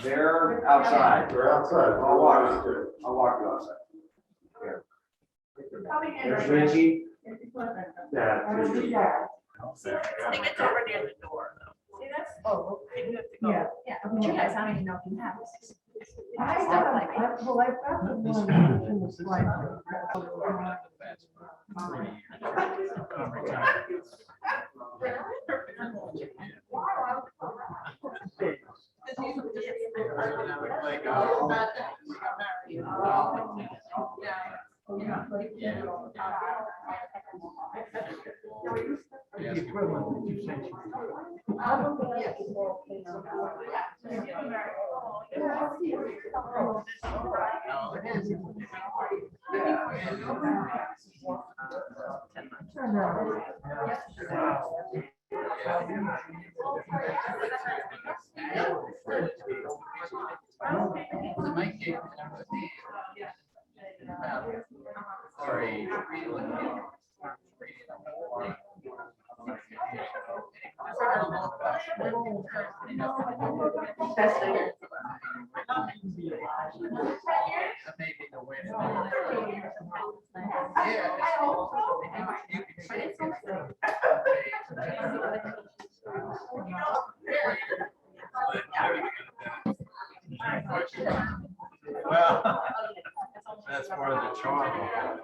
They're outside. They're outside. I'll walk you outside. Here. There's Richie. Yeah. I think it's over near the door though. See, that's, oh, you have to go. Yeah, but you guys, I don't even know if you have. I have, Like, well, I've got the one in the slide. Well, that's part of the charm.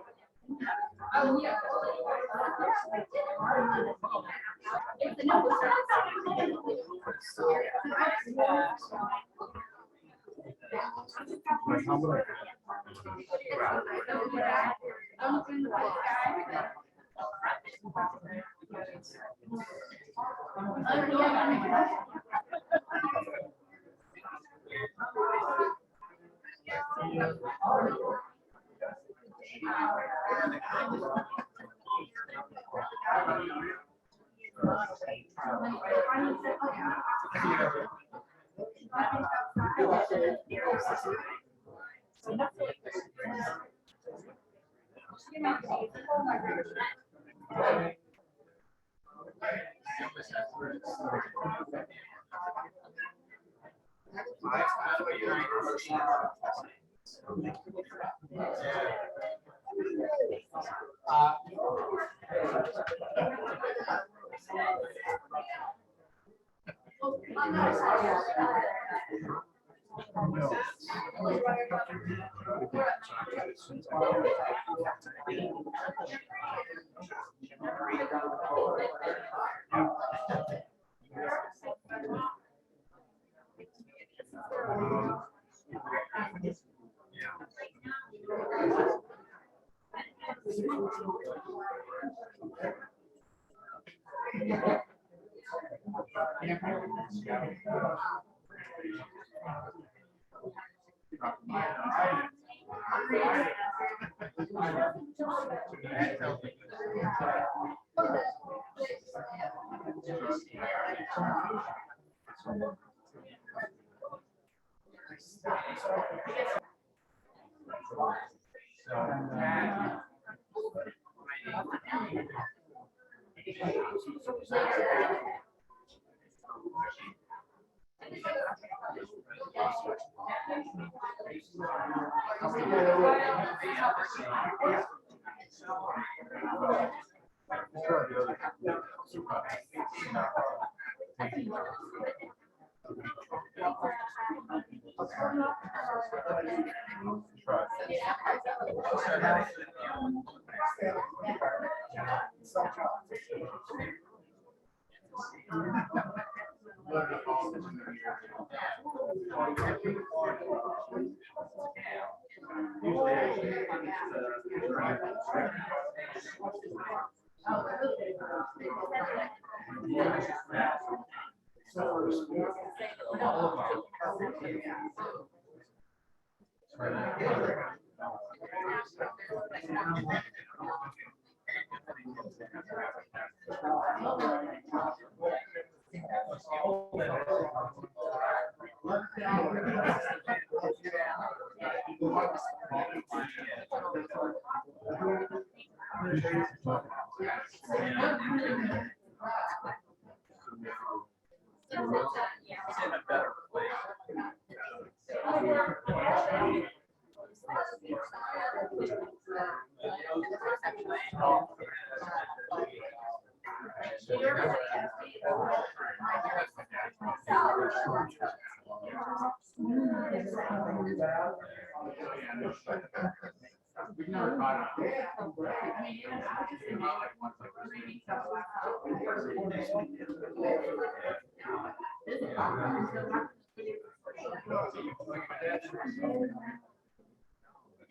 It's in a better place.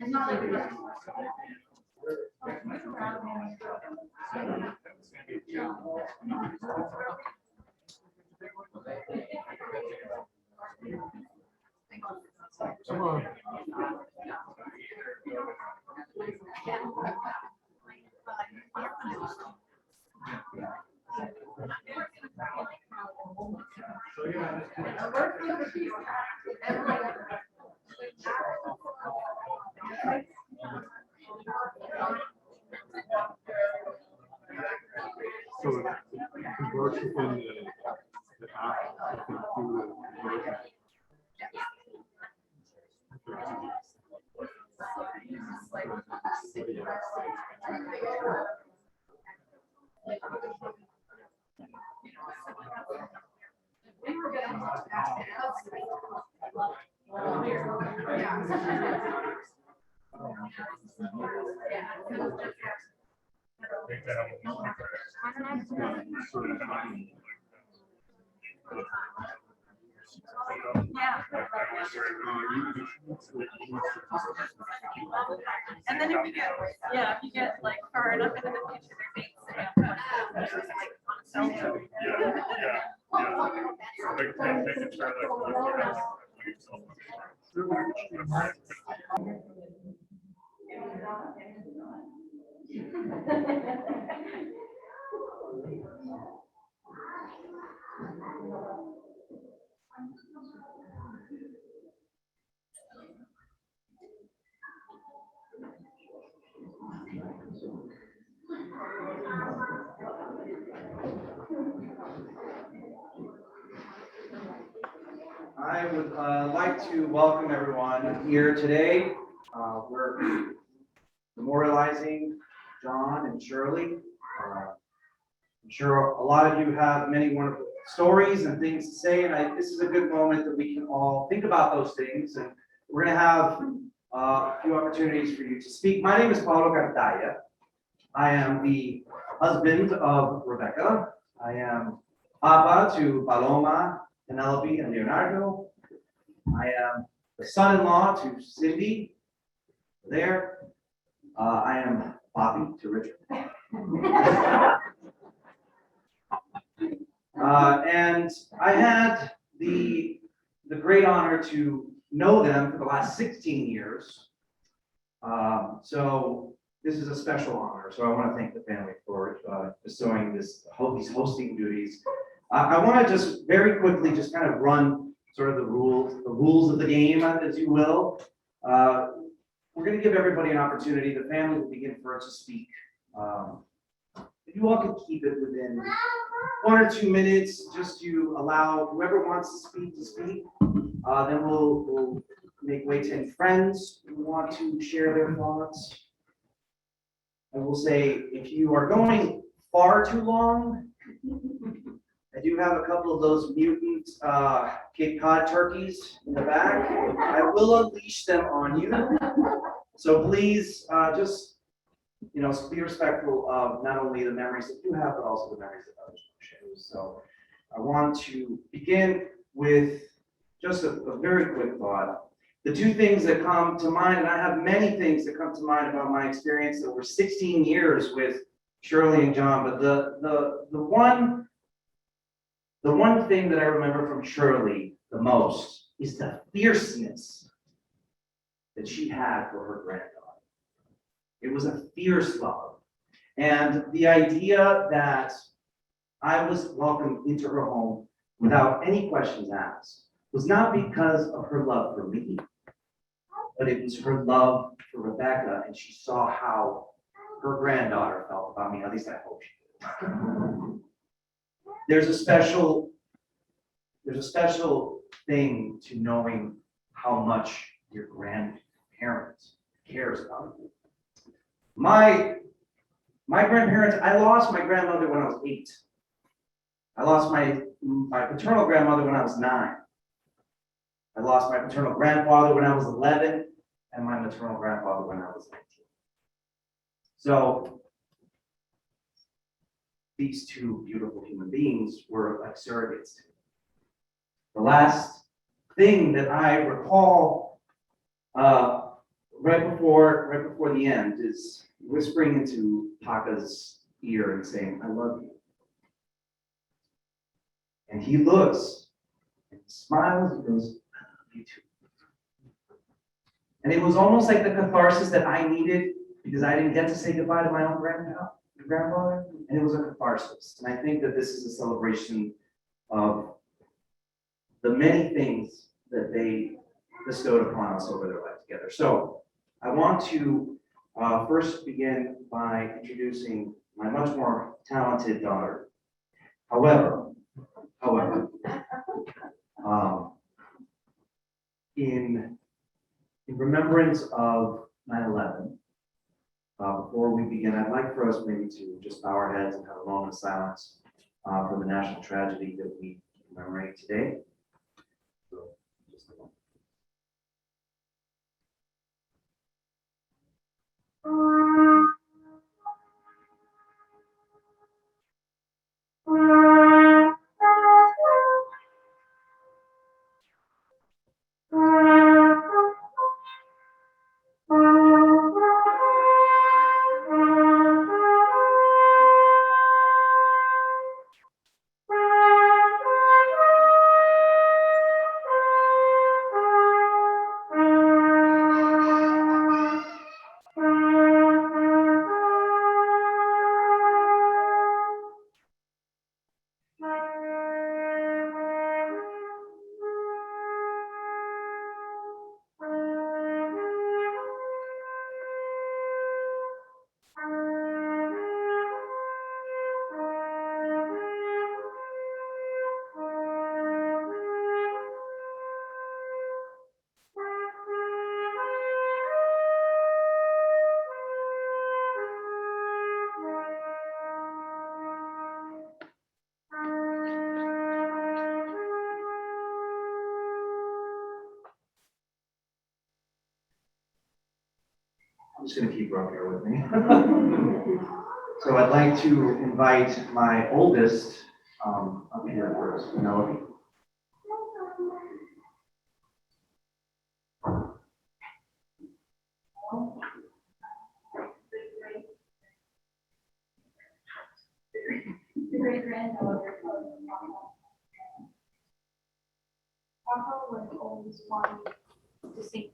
It's not like it's Come on. So it converts within the app, you can do the conversion. And then if you get, if you get like far enough into the future, their dates say, like, on a cell phone. I would like to welcome everyone here today. We're memorializing John and Shirley. I'm sure a lot of you have many wonderful stories and things to say, and this is a good moment that we can all think about those things. And we're going to have a few opportunities for you to speak. My name is Paulo Cartaya. I am the husband of Rebecca. I am Papa to Paloma, Penelope, and Leonardo. I am the son-in-law to Cindy. There. I am Bobby to Richard. And I had the great honor to know them for the last 16 years. So this is a special honor. So I want to thank the family for bestowing these hosting duties. I want to just very quickly just kind of run sort of the rules of the game, as you will. We're going to give everybody an opportunity. The family will begin first to speak. If you all can keep it within 1 or 2 minutes, just to allow whoever wants to speak. Then we'll make way to any friends who want to share their thoughts. I will say, if you are going far too long, I do have a couple of those mutant Cape Cod turkeys in the back. I will unleash them on you. So please just, be respectful of not only the memories that you have, but also the memories that others share. So I want to begin with just a very quick thought. The two things that come to mind, and I have many things that come to mind about my experience over 16 years with Shirley and John, but the one thing that I remember from Shirley the most is the fierceness that she had for her granddaughter. It was a fierce love. And the idea that I was welcomed into her home without any questions asked was not because of her love for me, but it was her love for Rebecca, and she saw how her granddaughter felt about me. At least I hope she did. There's a special thing to knowing how much your grandparent cares about you. My grandparents, I lost my grandmother when I was 8. I lost my paternal grandmother when I was 9. I lost my paternal grandfather when I was 11 and my maternal grandfather when I was 19. So these two beautiful human beings were like surrogates to me. The last thing that I recall right before the end is whispering into Paka's ear and saying, "I love you." And he looks and smiles and goes, "I love you too." And it was almost like the catharsis that I needed because I didn't get to say goodbye to my own grandfather, and it was a catharsis. And I think that this is a celebration of the many things that they bestowed upon us over their life together. So I want to first begin by introducing my much more talented daughter. However, in remembrance of 9/11, before we begin, I'd like for us maybe to just bow our heads and have a moment of silence for the national tragedy that we commemorate today. So, just a moment. I'm just going to keep her up here with me. So I'd like to invite my oldest up here first, Penelope. The great-granddaughter of Papa was always wanting to sing.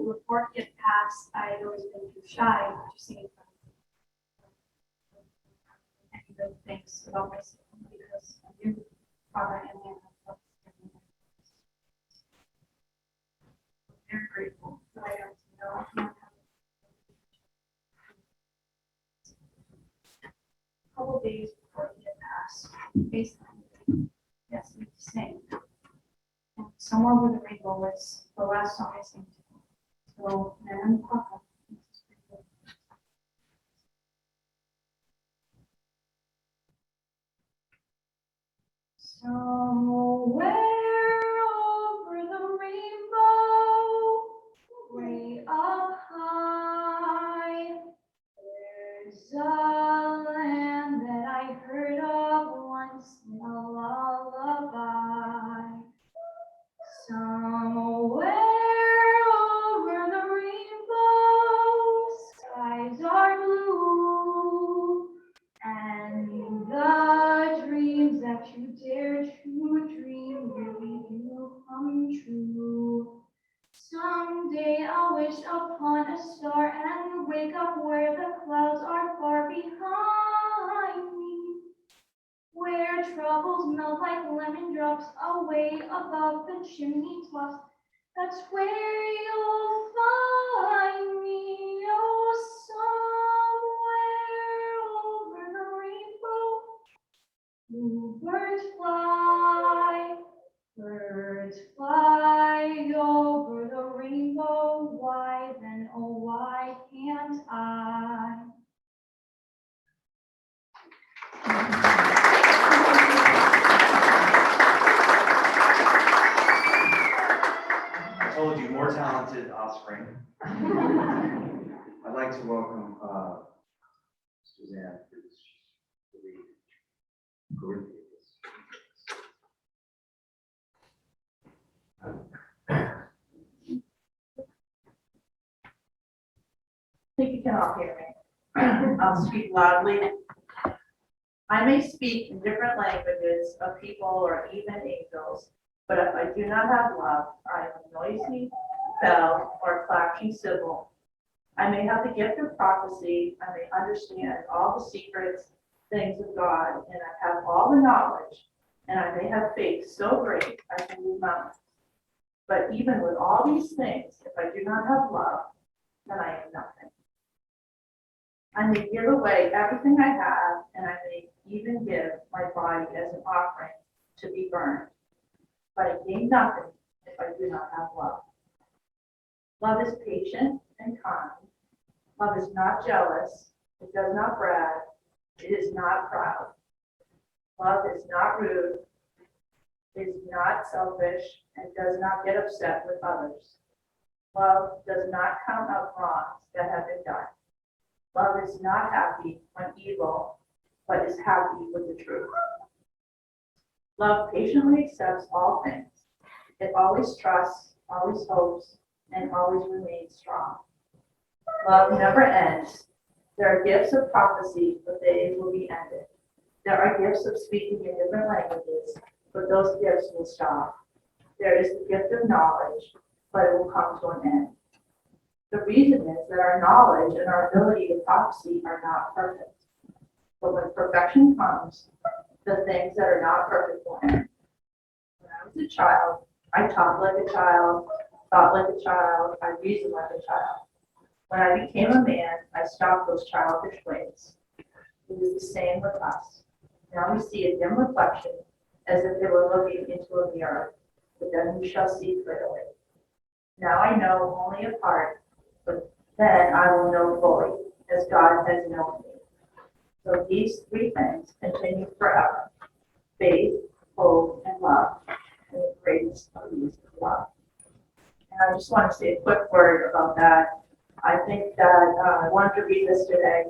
Before it get passed, I had always been too shy to sing in front of any good things about myself because I knew Papa and Nana felt I'm very grateful that I got to know him. A couple days before he had passed, FaceTime asked me to sing. And Somewhere Over the Rainbow was the last song I sang to him. So, Nana and Papa. Somewhere over the rainbow, way up high, there's a land that I heard of once in a lullaby. Somewhere over the rainbow, skies are blue, and the dreams that you dare to dream really do come true. Someday I'll wish upon a star and wake up where the clouds are far behind me, where troubles melt like lemon drops away above the chimney tops. That's where you'll find me, oh, somewhere over the rainbow. Birds fly over the rainbow. Why then, oh, why can't I? like to welcome Suzanne to read Corinthians. I think you can all hear me. I'll speak loudly. I may speak in different languages of people or even angels, but if I do not have love, I am a noisy bell or a clashing cymbal. I may have the gift of prophecy, I may understand all the secrets, things of God, and I have all the knowledge, and I may have faith so great I can move mountains. But even with all these things, if I do not have love, then I am nothing. I may give away everything I have, and I may even give my body as an offering to be burned. But I gain nothing if I do not have love. Love is patient and kind. Love is not jealous. It does not brag. It is not proud. Love is not rude. It is not selfish and does not get upset with others. Love does not count up wrongs that have been done. Love is not happy when evil, but is happy with the truth. Love patiently accepts all things. It always trusts, always hopes, and always remains strong. Love never ends. There are gifts of prophecy, but they will be ended. There are gifts of speaking in different languages, but those gifts will stop. There is the gift of knowledge, but it will come to an end. The reason is that our knowledge and our ability to prophecy are not perfect. But when perfection comes, the things that are not perfect will end. When I was a child, I talked like a child, thought like a child, I reasoned like a child. When I became a man, I stopped those childish ways. It is the same with us. Now we see a dim reflection as if they were looking into a mirror, but then we shall see clearly. Now I know only a part, but then I will know fully, as God has known me. So these three things continue forever: faith, hope, and love. And the greatest of these is love. And I just want to say a quick word about that. I think that I wanted to read this today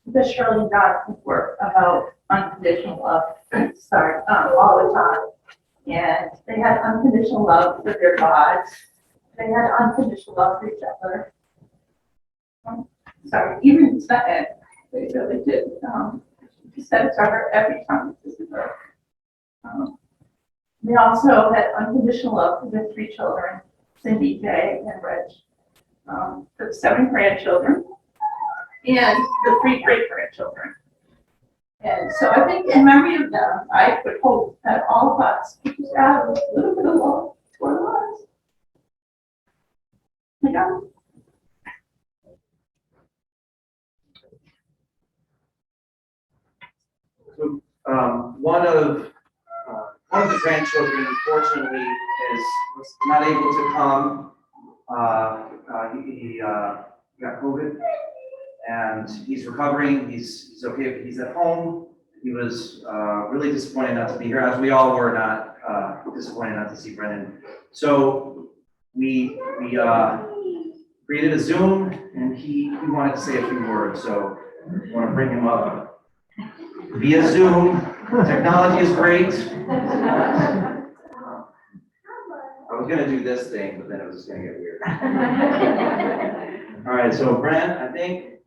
because Shirley got work about unconditional love, all the time. And they had unconditional love for their gods. They had unconditional love for each other. Even said they really did. He said it to her every time he visited her. They also had unconditional love for their three children, Cindy, Jay, and Rich. The 7 grandchildren and the 3 great-grandchildren. And so I think in memory of them, I would hope that all of us could just add a little bit of love to our lives. Yeah. So one of the grandchildren, unfortunately, was not able to come. He got COVID, and he's recovering. He's okay, but he's at home. He was really disappointed not to be here, as we all were disappointed not to see Brennan. So we created a Zoom, and he wanted to say a few words. So I want to bring him up via Zoom. Technology is great. I was gonna do this thing, but then it was just gonna get weird. All right, so Brent, I think.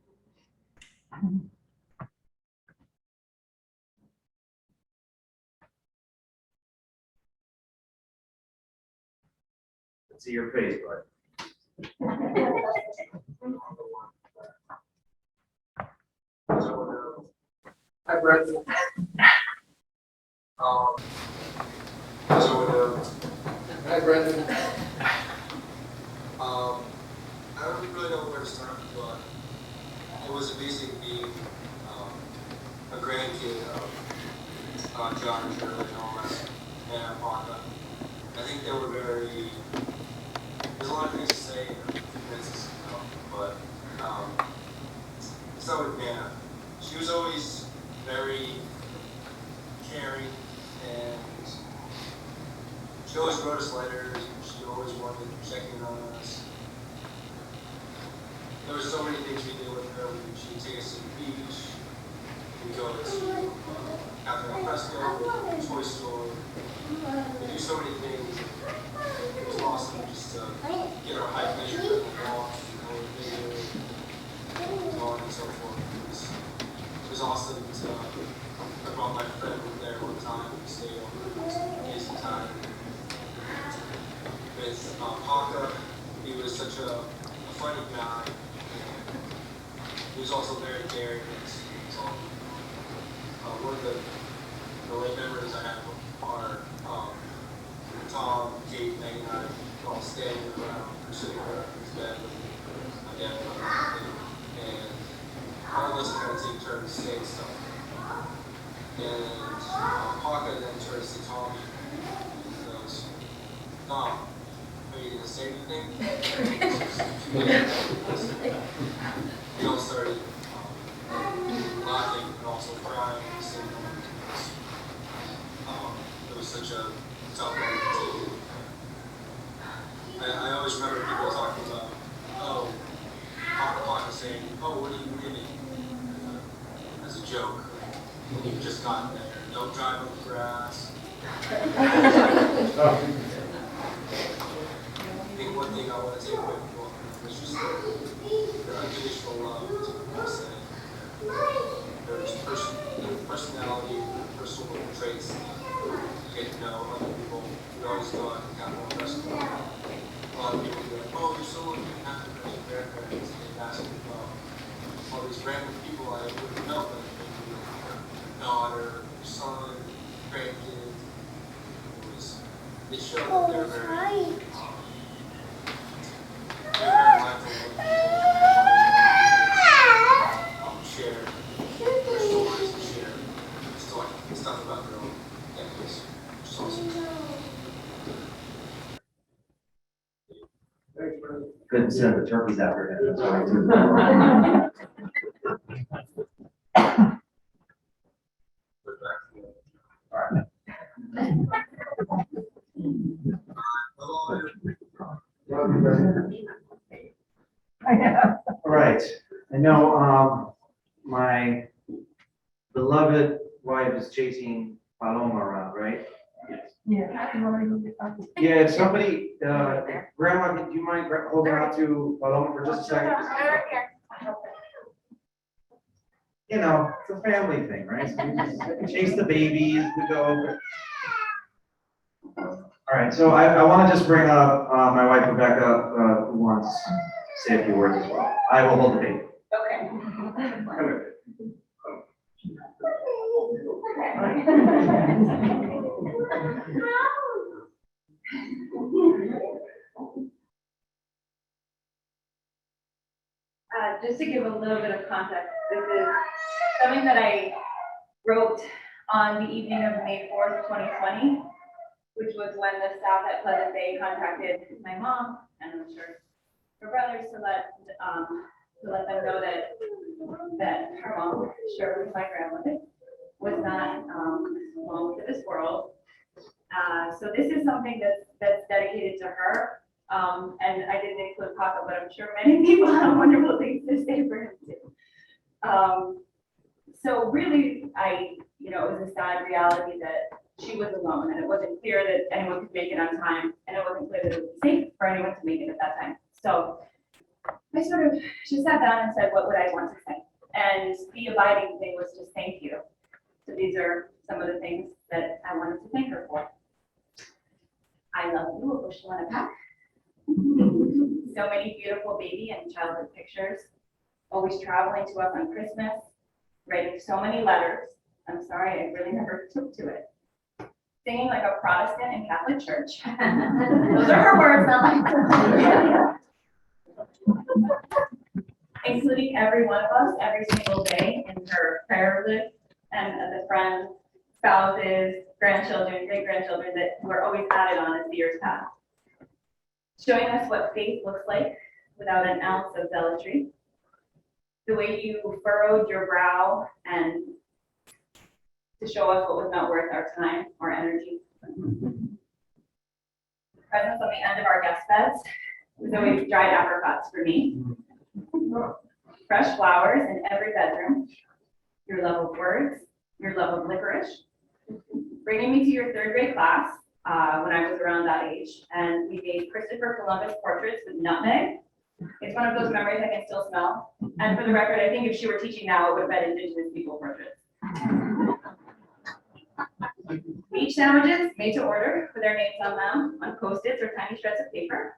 Let's see your face, bud. Hi, Brendan. Hi, Brendan. I don't really know where to start, but it was amazing being a grandkid of John and Shirley and all that, and Wanda. I think they were very. There's a lot of things to say in 2 minutes, but start with Nana. She was always very caring, and she always wrote us letters, and she always wanted to check in on us. there were so many things we did with her. She'd take us to the beach. We'd go to Cafe Al Fresco, Toy Store. We do so many things. It was awesome just to get our height measured and walk, so on and so forth. It was awesome to, I brought my friend there one time, we stayed over, it was an amazing time. With Paka, he was such a funny guy, and he was also very caring. So, one of the late memories I have are Tom, Kate, Meg, and I were all standing around, or sitting around his bed with my dad and everything, and all of us kind of take turns saying stuff. And Paka then turns to Tommy and goes, Tom, are you going to say anything? We all started laughing and also crying at the same moment because it was such a tough moment to take. I always remember people talking about, oh, Paka saying, oh, what are you reading? As a joke. When you've just gotten there, don't drive on the grass. I think one thing I want to take away from all of them is just their unconditional love to us, and their personality, personal traits that you get to know other people. We always go out and have one person. A lot of people go, oh, you're so lucky to have your grandparents, and they ask me about all these random people I wouldn't know, but maybe your daughter, your son, grandkids. It showed that they're very share their stories and share stuff about their own families, which is awesome. Couldn't send the turkeys after him. That's why All right. I know my beloved wife is chasing Paloma around, right? Yeah, if somebody, Grandma, do you mind holding on to Paloma for just a second? You know, it's a family thing, right? So we just chase the babies, we go over. All right, so I want to just bring up my wife Rebecca, who wants to say a few words as well. I will hold the baby. Okay. Come here. Just to give a little bit of context, this is something that I wrote on the evening of May 4th, 2020, which was when the staff at Pleasant Bay contacted my mom and I'm sure her brothers to let them know that her mom, Shirley, my grandmother, was not belong to this world. So this is something that's dedicated to her. And I didn't include Papa, but I'm sure many people have wonderful things to say for him too. So really, it was a sad reality that she was alone, and it wasn't clear that anyone could make it on time, and it wasn't clear that it was safe for anyone to make it at that time. So I sort of just sat down and said, what would I want to say? And the abiding thing was just thank you. So these are some of the things that I wanted to thank her for. I love you, a bushel and a pack. So many beautiful baby and childhood pictures. Always traveling to us on Christmas, writing so many letters. I'm sorry, I really never took to it. Singing like a Protestant in Catholic church. Those are her words, not mine. Including every one of us every single day in her prayer list and the friends, spouses, grandchildren, great-grandchildren that were always added on as the years passed. Showing us what faith looks like without an ounce of zealotry. The way you furrowed your brow and to show us what was not worth our time or energy. Presence on the end of our guest beds was always dried apricots for me. fresh flowers in every bedroom, your love of words, your love of licorice, bringing me to your third grade class when I was around that age, and we made Christopher Columbus portraits with nutmeg. It's one of those memories I can still smell. And for the record, I think if she were teaching now, it would have been Indigenous people portraits. Beach sandwiches made to order with their names on them on Post-its or tiny shreds of paper.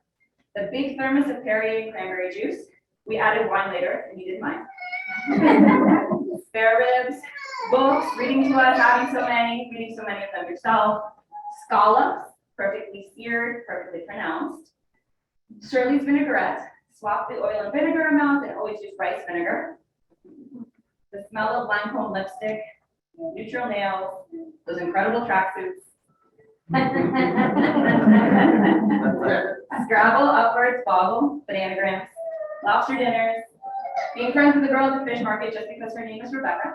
The big thermos of Perrier cranberry juice. We added wine later, and you did mine. Spare ribs, books, reading to us, having so many, reading so many of them yourself. Scallops, perfectly seared, perfectly pronounced. Shirley's vinaigrette, swap the oil and vinegar amount and always use rice vinegar. The smell of Lancome lipstick, neutral nails, those incredible tracksuits. Scrabble, upwards, boggle, bananagrams, lobster dinners, being friends with the girl at the fish market just because her name is Rebecca.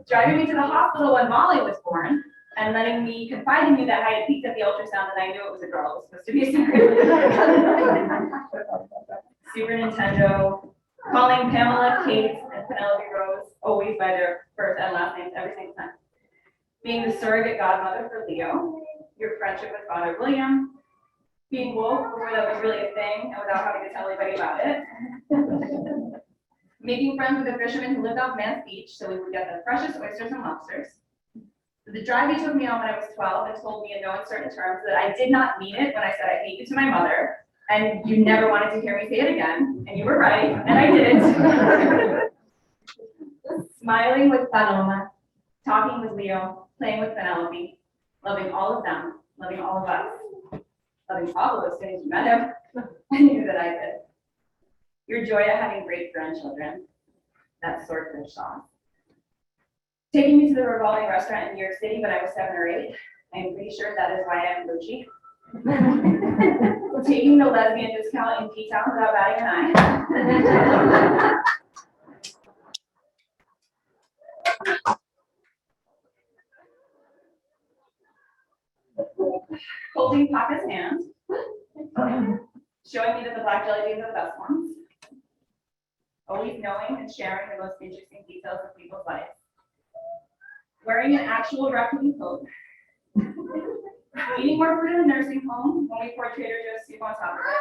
Driving me to the hospital when Molly was born, and letting me confide in you that I had peeked at the ultrasound and I knew it was a girl. It was supposed to be a secret. Super Nintendo, calling Pamela, Kate, and Penelope Rose always by their first and last names every single time. Being the surrogate godmother for Leo, your friendship with Father William, being woke before that was really a thing and without having to tell anybody about it. Making friends with a fisherman who lived off Man's Beach so we would get the freshest oysters and lobsters. The drive he took me on when I was 12 and told me in no uncertain terms that I did not mean it when I said I hate you to my mother, and you never wanted to hear me say it again, and you were right, and I didn't. Smiling with Paloma, talking with Leo, playing with Penelope, loving all of them, loving all of us, loving Pablo as soon as you met him. I knew that I did. Your joy at having great grandchildren, that swordfish sauce. Taking me to the revolving restaurant in New York City when I was 7 or 8. I'm pretty sure that is why I'm Gucci. Taking the lesbian discount in P-Town without batting an eye. Holding Papa's hand. Showing me that the black jelly beans are the best ones. Always knowing and sharing the most interesting details of people's lives. Wearing an actual raccoon coat. Eating more food in the nursing home when we poured Trader Joe's soup on top of it.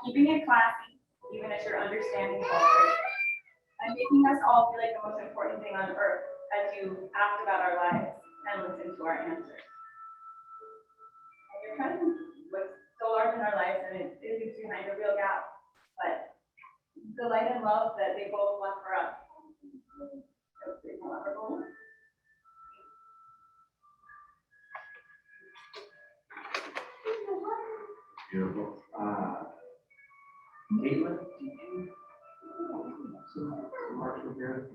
Keeping it classy, even as you're understanding culture. And making us all feel like the most important thing on earth as you ask about our lives and listen to our answers. And your presence was so large in our lives, and it is behind a real gap. But the light and love that they both left for us. Beautiful. Caitlin, do you some remarks from here?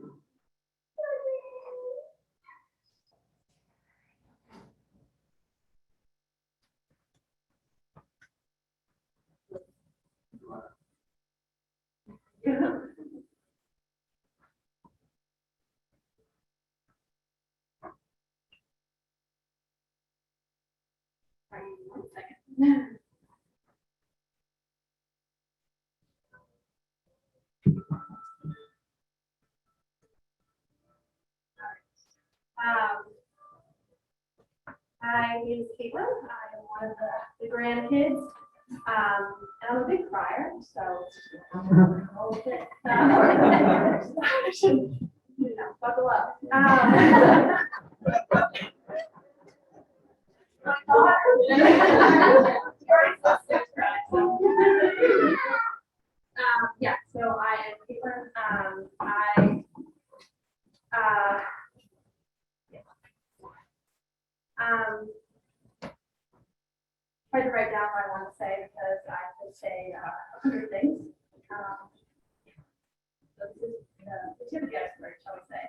One second. My name is Caitlin. I'm one of the grandkids. And I'm a big crier, so I should, buckle up. My daughter. Yeah, so I am Caitlin. Try to write down what I want to say because I could say 100 things. So this is the tip of the iceberg, shall we say.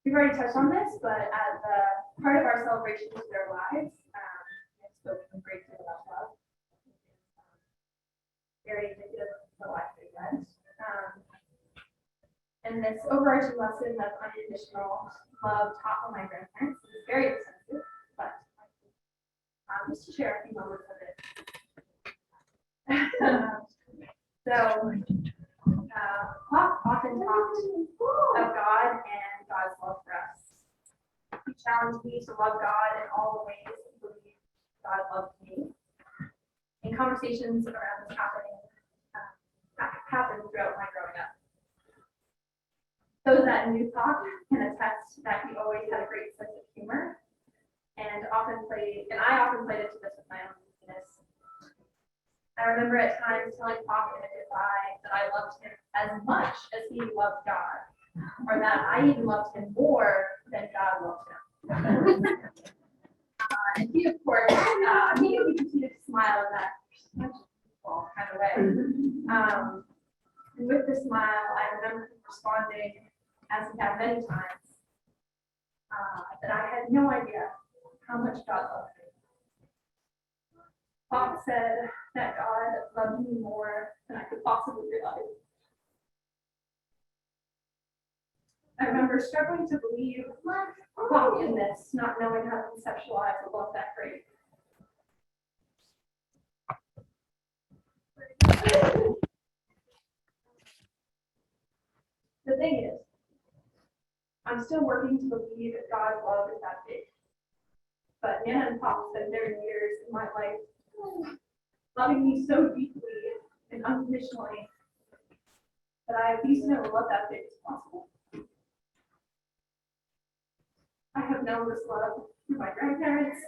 We've already touched on this, but as a part of our celebration of their lives, I've spoken a great deal about love. Very indicative of the life they led. And this overarching lesson of unconditional love taught by my grandparents is very expensive, but just to share a few moments of it. So, Pop often talked of God and God's love for us. He challenged me to love God in all the ways he believed God loved me. And conversations around this happened throughout my growing up. Those that knew Pop can attest that he always had a great sense of humor and I often played into this with my own weakness. I remember at times telling Pop in a goodbye that I loved him as much as he loved God, or that I even loved him more than God loved him. And he, of course, immediately continued to smile in that kind of way. And with the smile, I remember him responding, as he had many times, that I had no idea how much God loved me. Pop said that God loved me more than I could possibly realize. I remember struggling to believe Pop in this, not knowing how to conceptualize a love that great. The thing is, I'm still working to believe that God's love is that big. But Nana and Pop spent their years in my life loving me so deeply and unconditionally that I at least know love that big is possible. I have known this love through my grandparents,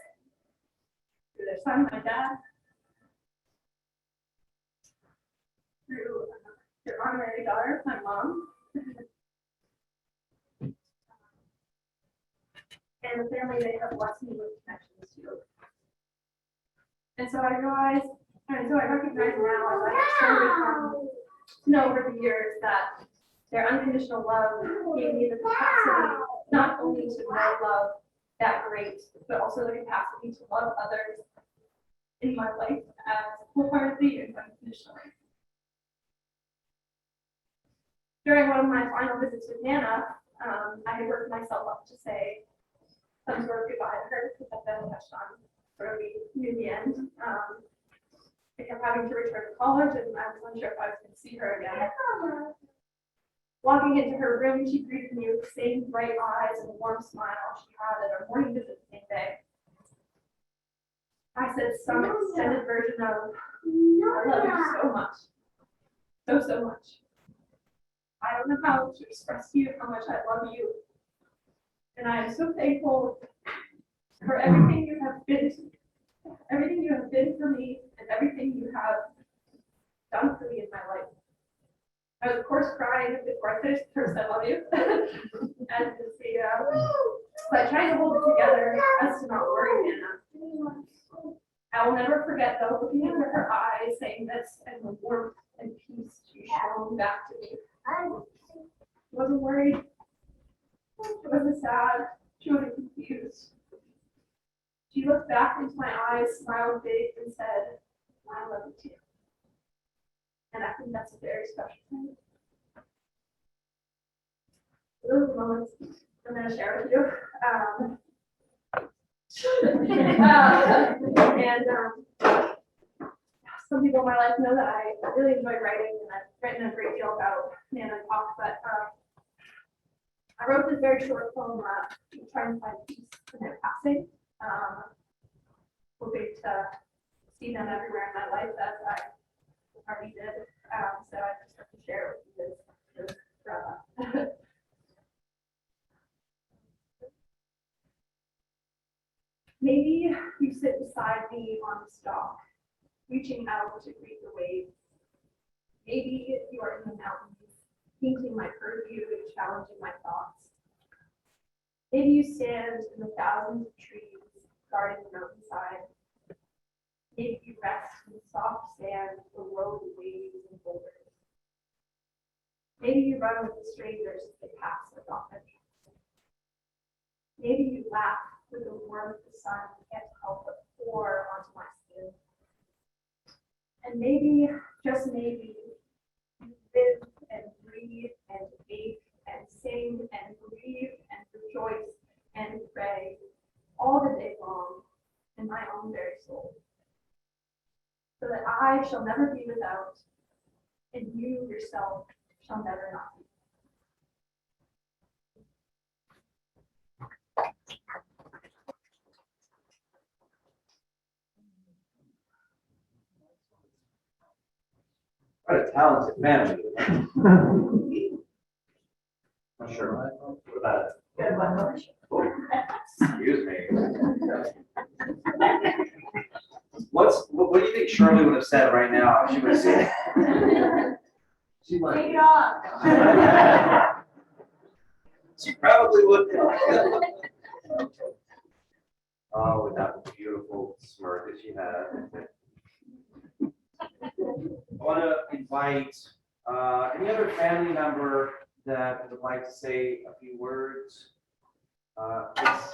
through their son, my dad, through their honorary daughter, my mom, and the family they have blessed me with connections to. And so I recognize now as I have slowly come to know over the years that their unconditional love gave me the capacity not only to know love that great, but also the capacity to love others in my life as wholeheartedly and unconditionally. During one of my final visits with Nana, I had worked myself up to say some sort of goodbye to her, because I've been touched on sort of near the end. I kept having to return to college, and I was unsure if I was going to see her again. Walking into her room, she greeted me with the same bright eyes and warm smile she had at our morning visit the same day. I said some extended version of, I love you so much. So much. I don't know how to express to you how much I love you. And I am so thankful for everything you have been for me, and everything you have done for me in my life. I was, of course, crying before I finished the first I love you. And but trying to hold it together as to not worry Nana. I will never forget, though, looking into her eyes, saying this, and the warmth and peace she shone back to me. She wasn't worried. She wasn't sad. She wasn't confused. She looked back into my eyes, smiled big, and said, I love you too. And I think that's a very special thing. Those are the moments I'm going to share with you. Some people in my life know that I really enjoy writing, and I've written a great deal about Nana and Pop, but I wrote this very short poem trying to find peace in their passing. Hoping to see them everywhere in my life as I already did. So I just have to share it with you guys. Maybe you sit beside me on the stalk, reaching out to greet the waves. Maybe you are in the mountains, painting my purview and challenging my thoughts. Maybe you stand in the thousands of trees, guarding the mountainside. Maybe you rest in the soft sand below the waves and boulders. Maybe you run with the strangers as they pass with often. Maybe you laugh with the warmth the sun can't help but pour onto my skin. And maybe, just maybe, you live and breathe and ache and sing and grieve and rejoice and pray all the day long in my own very soul. So that I shall never be without, and you yourself shall never not be. What a talented family. Not sure. What about it? Good one. Excuse me. What do you think Shirley would have said right now if she would have seen it? She might. Take it off. She probably would. Oh, with that beautiful smirk that she had. I want to invite any other family member that would like to say a few words. Yes.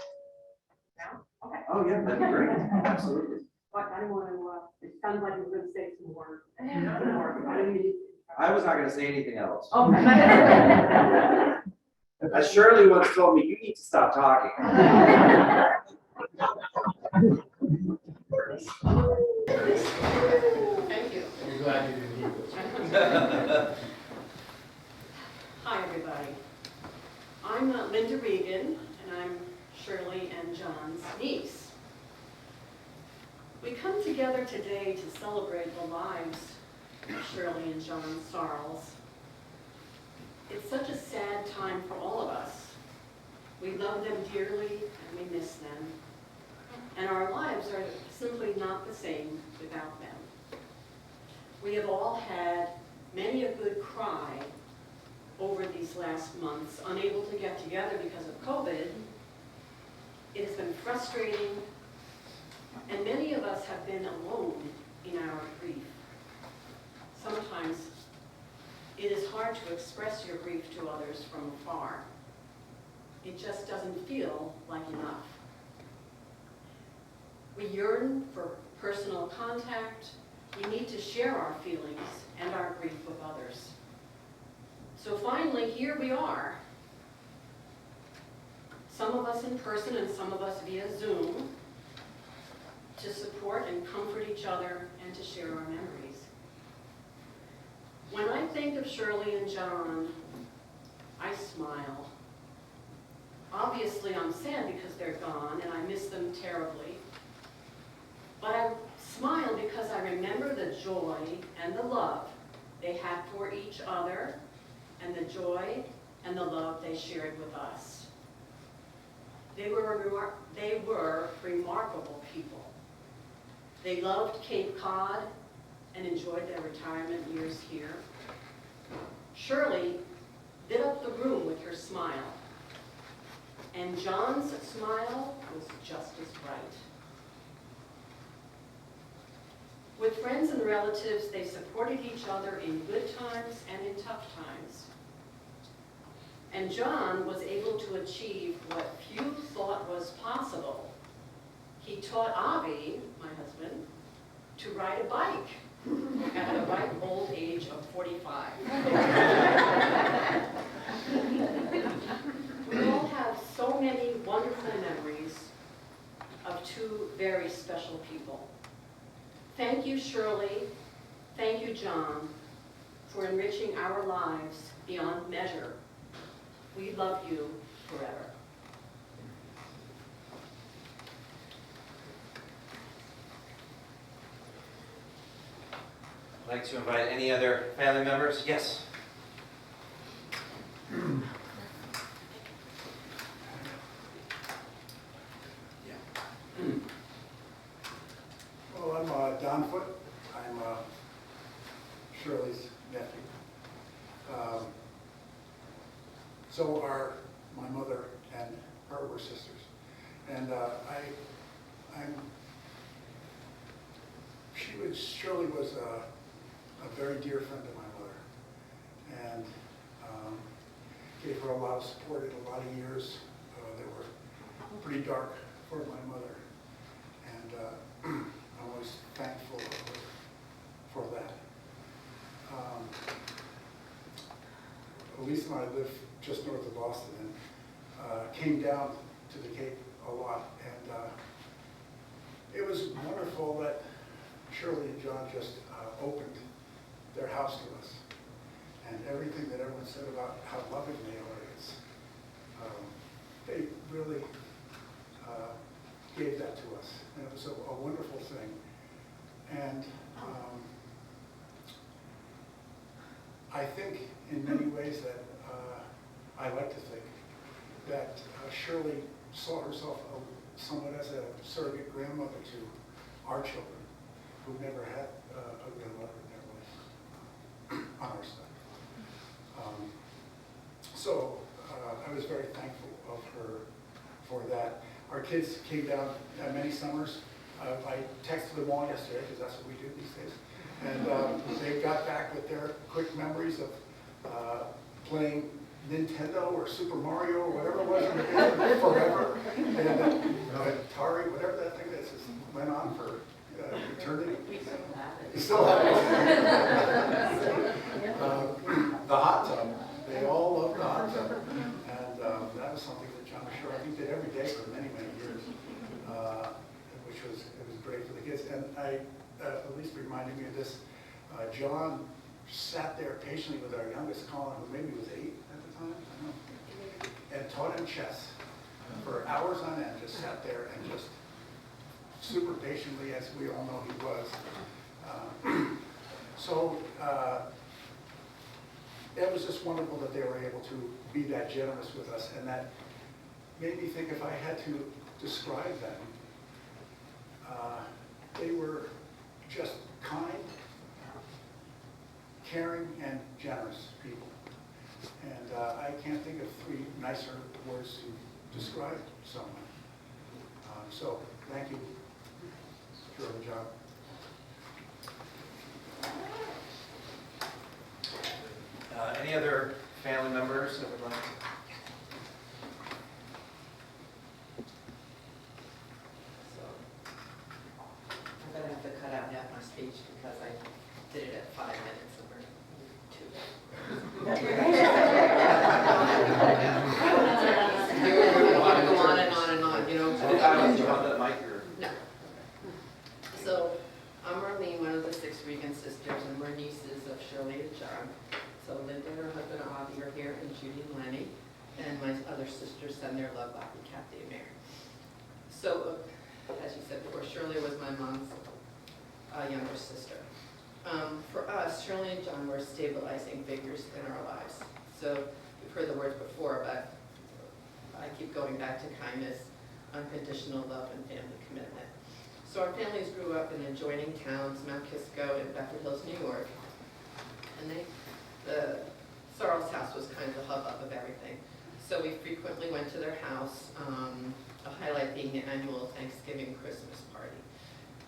Okay. Oh, yeah, that'd be great. Absolutely. But I don't want to, it sounds like you're going to say some words. I was not going to say anything else. Okay. As Shirley once told me, you need to stop talking. Thank you. I'm glad you didn't need Hi, everybody. I'm Linda Regan, and I'm Shirley and John's niece. We come together today to celebrate the lives of Shirley and John Sarles. It's such a sad time for all of us. We love them dearly, and we miss them. And our lives are simply not the same without them. We have all had many a good cry over these last months, unable to get together because of COVID. It has been frustrating, and many of us have been alone in our grief. Sometimes it is hard to express your grief to others from afar. It just doesn't feel like enough. We yearn for personal contact. We need to share our feelings and our grief with others. So finally, here we are. Some of us in person and some of us via Zoom, to support and comfort each other and to share our memories. When I think of Shirley and John, I smile. Obviously, I'm sad because they're gone and I miss them terribly. But I smile because I remember the joy and the love they had for each other and the joy and the love they shared with us. They were remarkable people. They loved Cape Cod and enjoyed their retirement years here. Shirley lit up the room with her smile, and John's smile was just as bright. With friends and relatives, they supported each other in good times and in tough times. And John was able to achieve what few thought was possible. He taught Avi, my husband, to ride a bike at the ripe old age of 45. We all have so many wonderful memories of two very special people. Thank you, Shirley. Thank you, John, for enriching our lives beyond measure. We love you forever. I'd like to invite any other family members. Yes. Well, I'm Don Foote. I'm Shirley's nephew. So are my mother and her were sisters. And Shirley was a very dear friend of my mother, and gave her a lot of support in a lot of years that were pretty dark for my mother. And I'm always thankful of her for that. Elise and I live just north of Boston and came down to the Cape a lot. And it was wonderful that Shirley and John just opened their house to us. And everything that everyone said about how loving they are, they really gave that to us. And it was a wonderful thing. And I think in many ways that I like to think that Shirley saw herself somewhat as a surrogate grandmother to our children, who never had a grandmother in their life on our side. So I was very thankful of her for that. Our kids came down many summers. I texted them all yesterday, because that's what we do these days. And they got back with their quick memories of playing Nintendo or Super Mario or whatever it was forever. And Atari, whatever that thing is, just went on for eternity. We still have it. The hot tub. They all loved the hot tub. And that was something that John Sure, I think, did every day for many, many years, which was, it was great for the kids. And at least reminded me of this, John sat there patiently with our youngest, Colin, who maybe was 8 at the time, I don't know, and taught him chess for hours on end, just sat there and just super patiently, as we all know he was. It was just wonderful that they were able to be that generous with us, and that made me think if I had to describe them, they were just kind, caring, and generous people. And I can't think of 3 nicer words to describe someone. So thank you, Shirley and John. Any other family members that would like to? I'm going to have to cut out half my speech because I did it at 5 minutes and we're 2. I want to go on and on and on, you know. Do you want that mic or? No. So I'm Marlene, one of the 6 Regan sisters, and we're nieces of Shirley and John. So Linda and her husband Avi are here, and Judy and Lenny, and my other sisters send their love, Bobby, Kathy, and Mary. So, as you said before, Shirley was my mom's younger sister. For us, Shirley and John were stabilizing figures in our lives. So we've heard the words before, but I keep going back to kindness, unconditional love, and family commitment. So our families grew up in adjoining towns, Mount Kisco and Bedford Hills, New York, and the Sarles house was kind of the hubbub of everything. So we frequently went to their house, a highlight being the annual Thanksgiving Christmas party.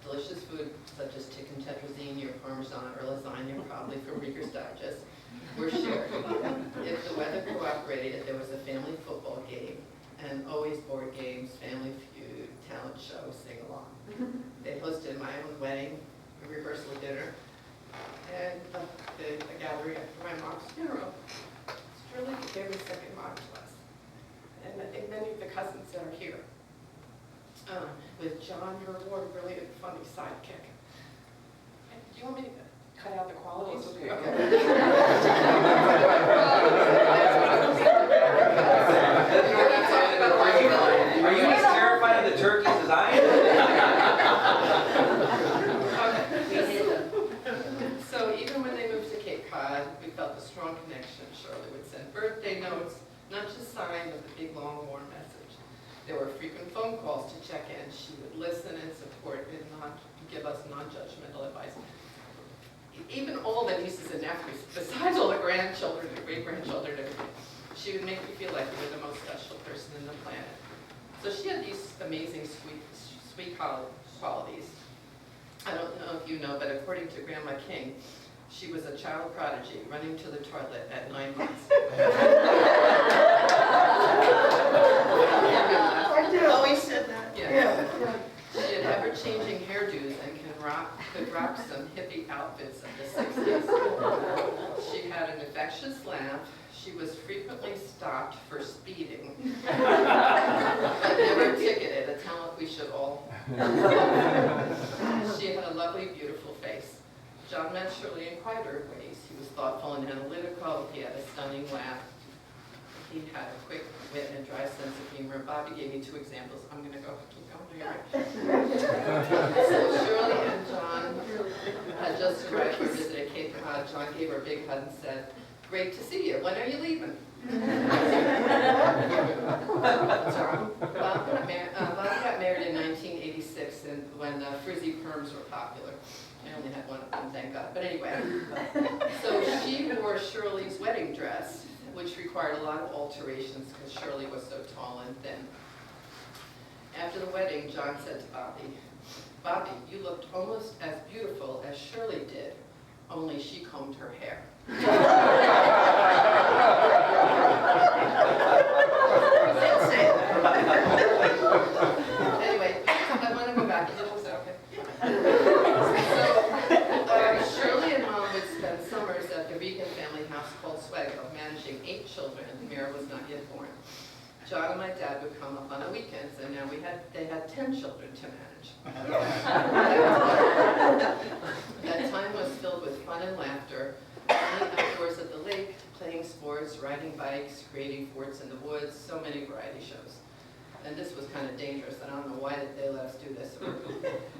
Delicious food such as chicken tetrazzini or parmesan or lasagna, probably from Reader's Digest, were shared. If the weather cooperated, there was a family football game, and always board games, family feud, talent show, sing-along. They hosted my own wedding, a rehearsal dinner, and a gathering after my mom's funeral. Shirley gave me second mom to us, and I think many of the cousins that are here. With John, your warm, brilliant, funny sidekick. And do you want me to cut out the qualities? Oh, it's okay. Are you as terrified of the turkeys as I am? So even when they moved to Cape Cod, we felt a strong connection. Shirley would send birthday notes, not just signed with a big, long, warm message. There were frequent phone calls to check in. She would listen and support and not give us non-judgmental advice. Even all the nieces and nephews, besides all the grandchildren and great-grandchildren, everything, she would make me feel like we were the most special person in the planet. So she had these amazing, sweet qualities. I don't know if you know, but according to Grandma King, she was a child prodigy, running to the toilet at 9 months. Always said that. Yeah. She had ever-changing hairdos and could rock some hippie outfits of the 60s. She had an infectious laugh. She was frequently stopped for speeding, but never ticketed, a talent we should all. She had a lovely, beautiful face. John met Shirley in quieter ways. He was thoughtful and analytical. He had a stunning laugh. He had a quick wit and a dry sense of humor. Bobby gave me 2 examples. I'm going to keep going here. So Shirley and John had just arrived for a visit at Cape Cod. John gave her a big hug and said, "Great to see you. When are you leaving?" Bobby got married in 1986, and when frizzy perms were popular. I only had one of them, thank God. But anyway, so she wore Shirley's wedding dress, which required a lot of alterations because Shirley was so tall and thin. After the wedding, John said to Bobby, "Bobby, you looked almost as beautiful as Shirley did, only she combed her hair." Anyway, I want to go back. Is that okay? So, Shirley and Mom would spend summers at the Regan family house called Swego, managing 8 children. Mira was not yet born. John and my dad would come up on the weekends, and now they had 10 children to manage. That time was filled with fun and laughter, running outdoors at the lake, playing sports, riding bikes, creating forts in the woods, so many variety shows. And this was kind of dangerous. I don't know why they let us do this.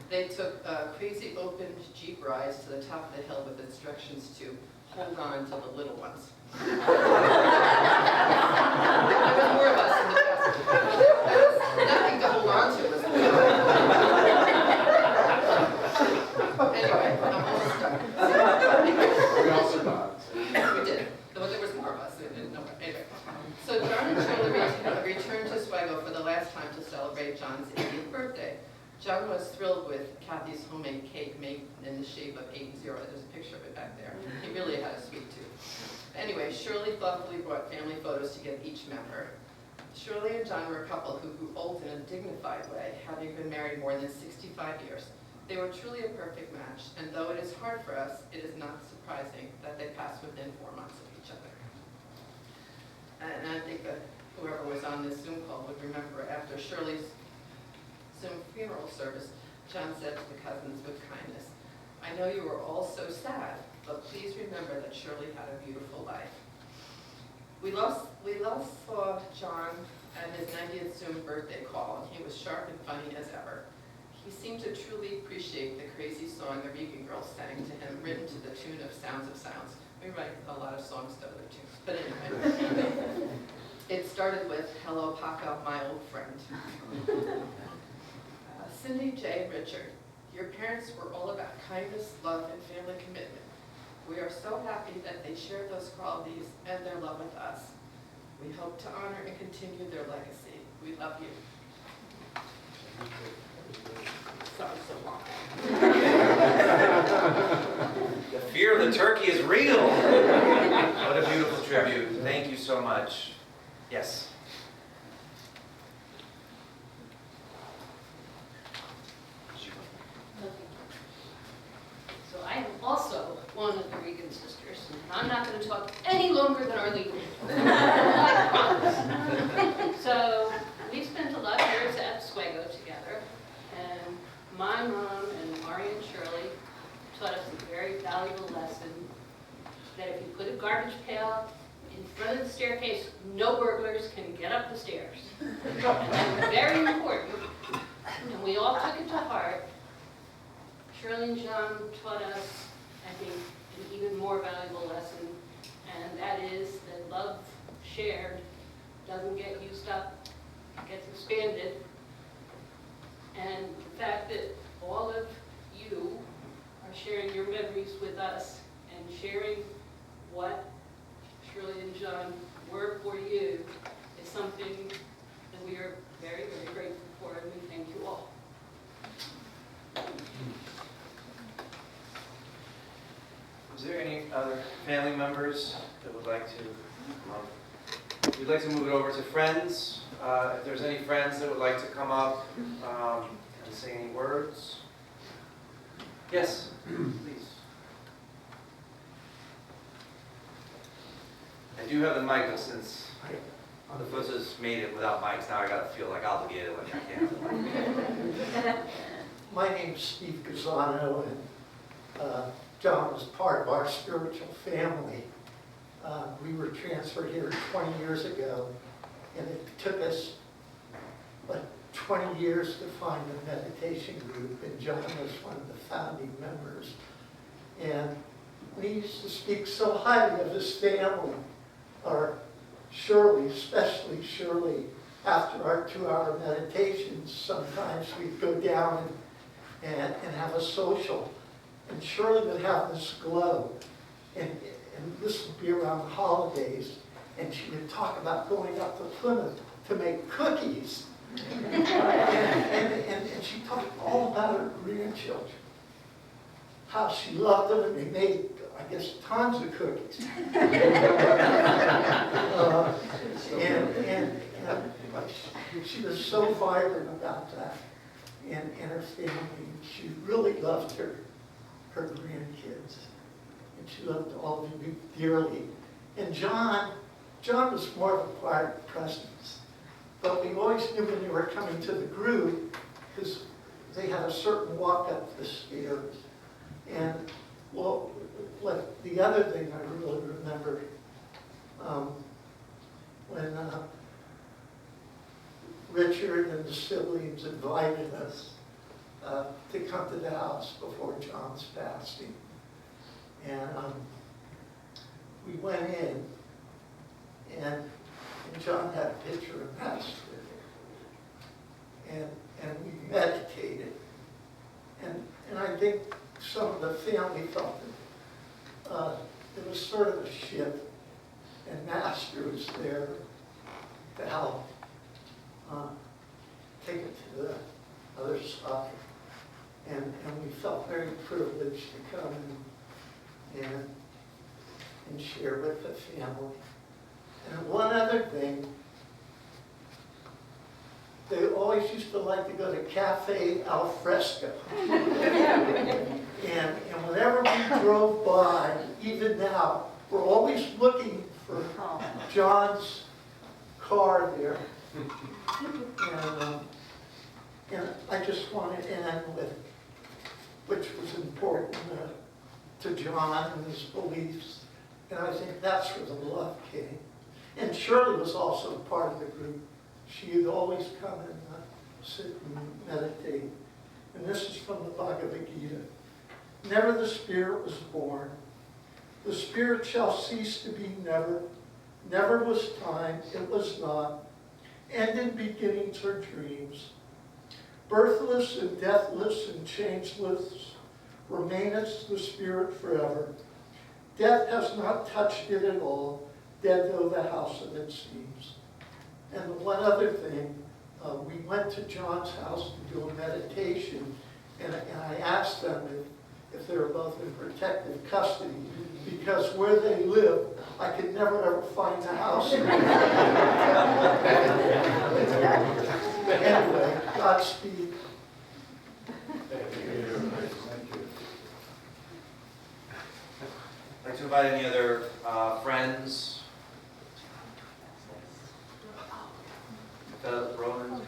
They took crazy open Jeep rides to the top of the hill with instructions to hold on to the little ones. There was more of us in the past. There was nothing to hold on to. Anyway, I'm almost done. We all survived. We did. Though there was more of us. Anyway. So John and Shirley returned to Swego for the last time to celebrate John's 80th birthday. John was thrilled with Kathy's homemade cake made in the shape of 80. There's a picture of it back there. He really had a sweet tooth. Anyway, Shirley thoughtfully brought family photos to give each member. Shirley and John were a couple who grew old in a dignified way, having been married more than 65 years. They were truly a perfect match, and though it is hard for us, it is not surprising that they passed within 4 months of each other. And I think that whoever was on this Zoom call would remember after Shirley's Zoom funeral service, John said to the cousins with kindness, "I know you were all so sad, but please remember that Shirley had a beautiful life." We last saw John at his 90th Zoom birthday call, and he was sharp and funny as ever. He seemed to truly appreciate the crazy song the Regan girls sang to him, written to the tune of Sounds of Sounds. We write a lot of songs to other tunes, but anyway. It started with "Hello, Paco, my old friend." Cindy J. Richard, your parents were all about kindness, love, and family commitment. We are so happy that they shared those qualities and their love with us. We hope to honor and continue their legacy. We love you. Sorry, so long. The fear of the turkey is real. What a beautiful tribute. Thank you so much. Yes. So I am also one of the Regan sisters, and I'm not going to talk any longer than our legal. I promise. So we spent a lot of years at Swego together, and my mom and Ari and Shirley taught us a very valuable lesson that if you put a garbage pail in front of the staircase, no burglars can get up the stairs. And that's very important, and we all took it to heart. Shirley and John taught us, I think, an even more valuable lesson, and that is that love shared doesn't get used up, it gets expanded. And the fact that all of you are sharing your memories with us and sharing what Shirley and John were for you is something that we are very, very grateful for, and we thank you all. Is there any other family members that would like to come up? We'd like to move it over to friends. If there's any friends that would like to come up and say any words. Yes, please. I do have the mic, but since the Fuzzes made it without mics, now I gotta feel like obligated when I can't. My name's Steve Gazzano, and John was part of our spiritual family. We were transferred here 20 years ago, and it took us like 20 years to find a meditation group, and John was one of the founding members. And he used to speak so highly of his family, or Shirley, especially Shirley. After our 2-hour meditations, sometimes we'd go down and have a social. And Shirley would have this glow. And this would be around the holidays. And she would talk about going up to Plymouth to make cookies. and she talked all about her grandchildren. How she loved them, and they made, I guess, tons of cookies. She was so vibrant about that and her family. She really loved her grandkids. And she loved all of you dearly. And John was more of a quiet presence. But we always knew when they were coming to the group, because they had a certain walk up the stairs. And, well, like the other thing I really remember, when Richard and the siblings invited us to come to the house before John's passing. And we went in, and John had a picture of Master there. And we meditated. And I think some of the family felt that it was sort of a shift, and Master was there to help take it to the other side. And we felt very privileged to come and share with the family. And one other thing, they always used to like to go to Cafe Al Fresco. And whenever we drove by, even now, we're always looking for John's car there. And I just want to end with, which was important to John and his beliefs. And I think that's where the love came. And Shirley was also part of the group. She would always come and sit and meditate. And this is from the Bhagavad Gita. Never the spirit was born. The spirit shall cease to be never. Never was time, it was not. End in beginnings or dreams. Birthless and deathless and changeless remaineth the spirit forever. Death has not touched it at all, dead though the house of it seems. And the one other thing, we went to John's house to do a meditation, and I asked them if they were both in protective custody, because where they live, I could never ever find the house. Anyway, Godspeed. Thank you. I'd like to invite any other friends. Roman,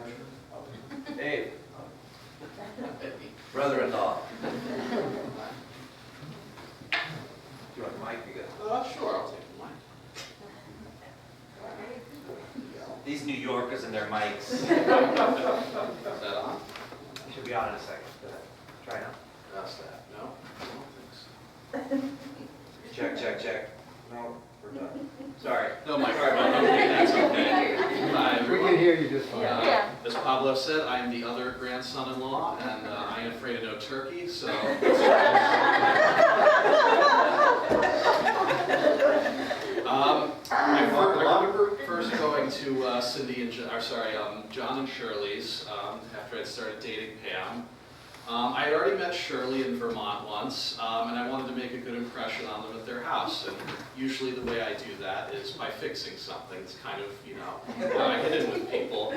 Dave, brother-in-law. Do you want the mic? You good? Sure, I'll take the mic. These New Yorkers and their mics. Is that on? Should be on in a second. Go ahead. Try now. That's that. No? I don't think so. Check. No, we're done. Sorry. No microphone. Okay, that's okay. Hi, We everyone. can hear you just fine. As Pablo said, I am the other grandson-in-law, and I ain't afraid of no turkey, so. I remember first going to John and Shirley's after I'd started dating Pam. I had already met Shirley in Vermont once, and I wanted to make a good impression on them at their house. And usually the way I do that is by fixing something. It's kind of, how I get in with people.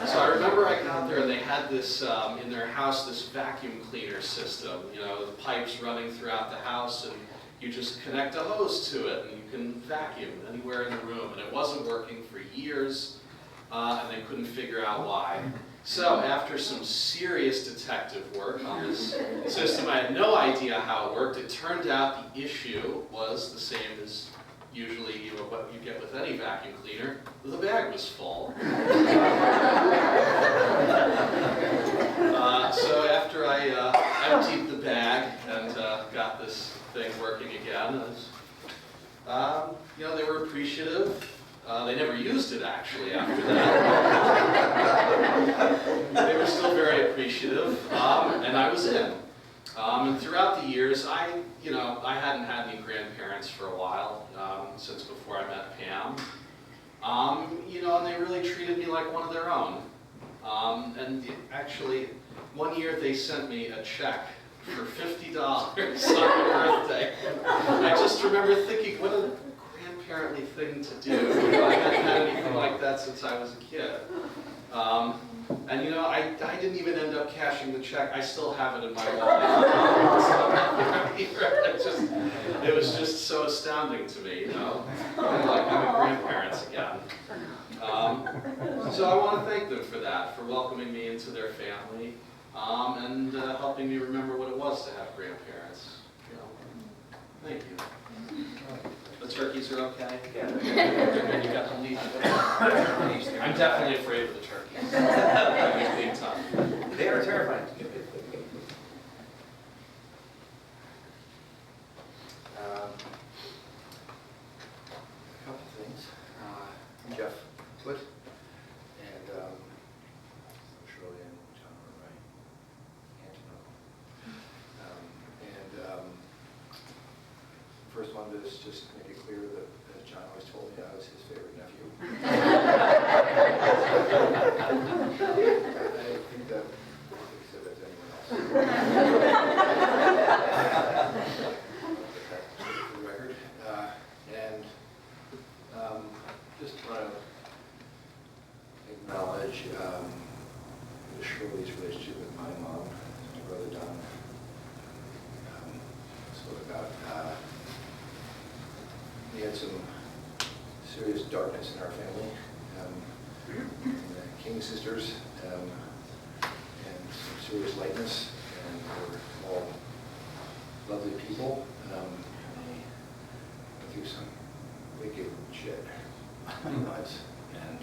So I remember I got there and they had this, in their house, this vacuum cleaner system. The pipes running throughout the house, and you just connect a hose to it and you can vacuum anywhere in the room. And it wasn't working for years, and they couldn't figure out why. So after some serious detective work on this system, I had no idea how it worked. It turned out the issue was the same as usually what you get with any vacuum cleaner. The bag was full. So after I emptied the bag and got this thing working again, they were appreciative. They never used it actually after that. They were still very appreciative, and I was in. And throughout the years, I hadn't had any grandparents for a while, since before I met Pam. And they really treated me like one of their own. And actually, one year they sent me a check for $50 on my birthday. I just remember thinking, what a grandparently thing to do. I hadn't had anything like that since I was a kid. I didn't even end up cashing the check. I still have it in my wallet. It was just so astounding to me, kind of like having grandparents again. So I want to thank them for that, for welcoming me into their family, and helping me remember what it was to have grandparents. Thank you. The turkeys are okay? Yeah. You got to leave. I'm definitely afraid of the turkeys. They're being tough. They are terrifying. A couple things. Jeff Foot and Shirley and John were right. First one is just to make it clear that John always told me I was his favorite nephew. I think that I said that to anyone else. For the record. Just want to acknowledge Shirley's relationship with my mom, my brother Don. Spoke about we had some serious darkness in our family, the King sisters, and some serious lightness, and they were all lovely people, and they went through some wicked shit in their lives. And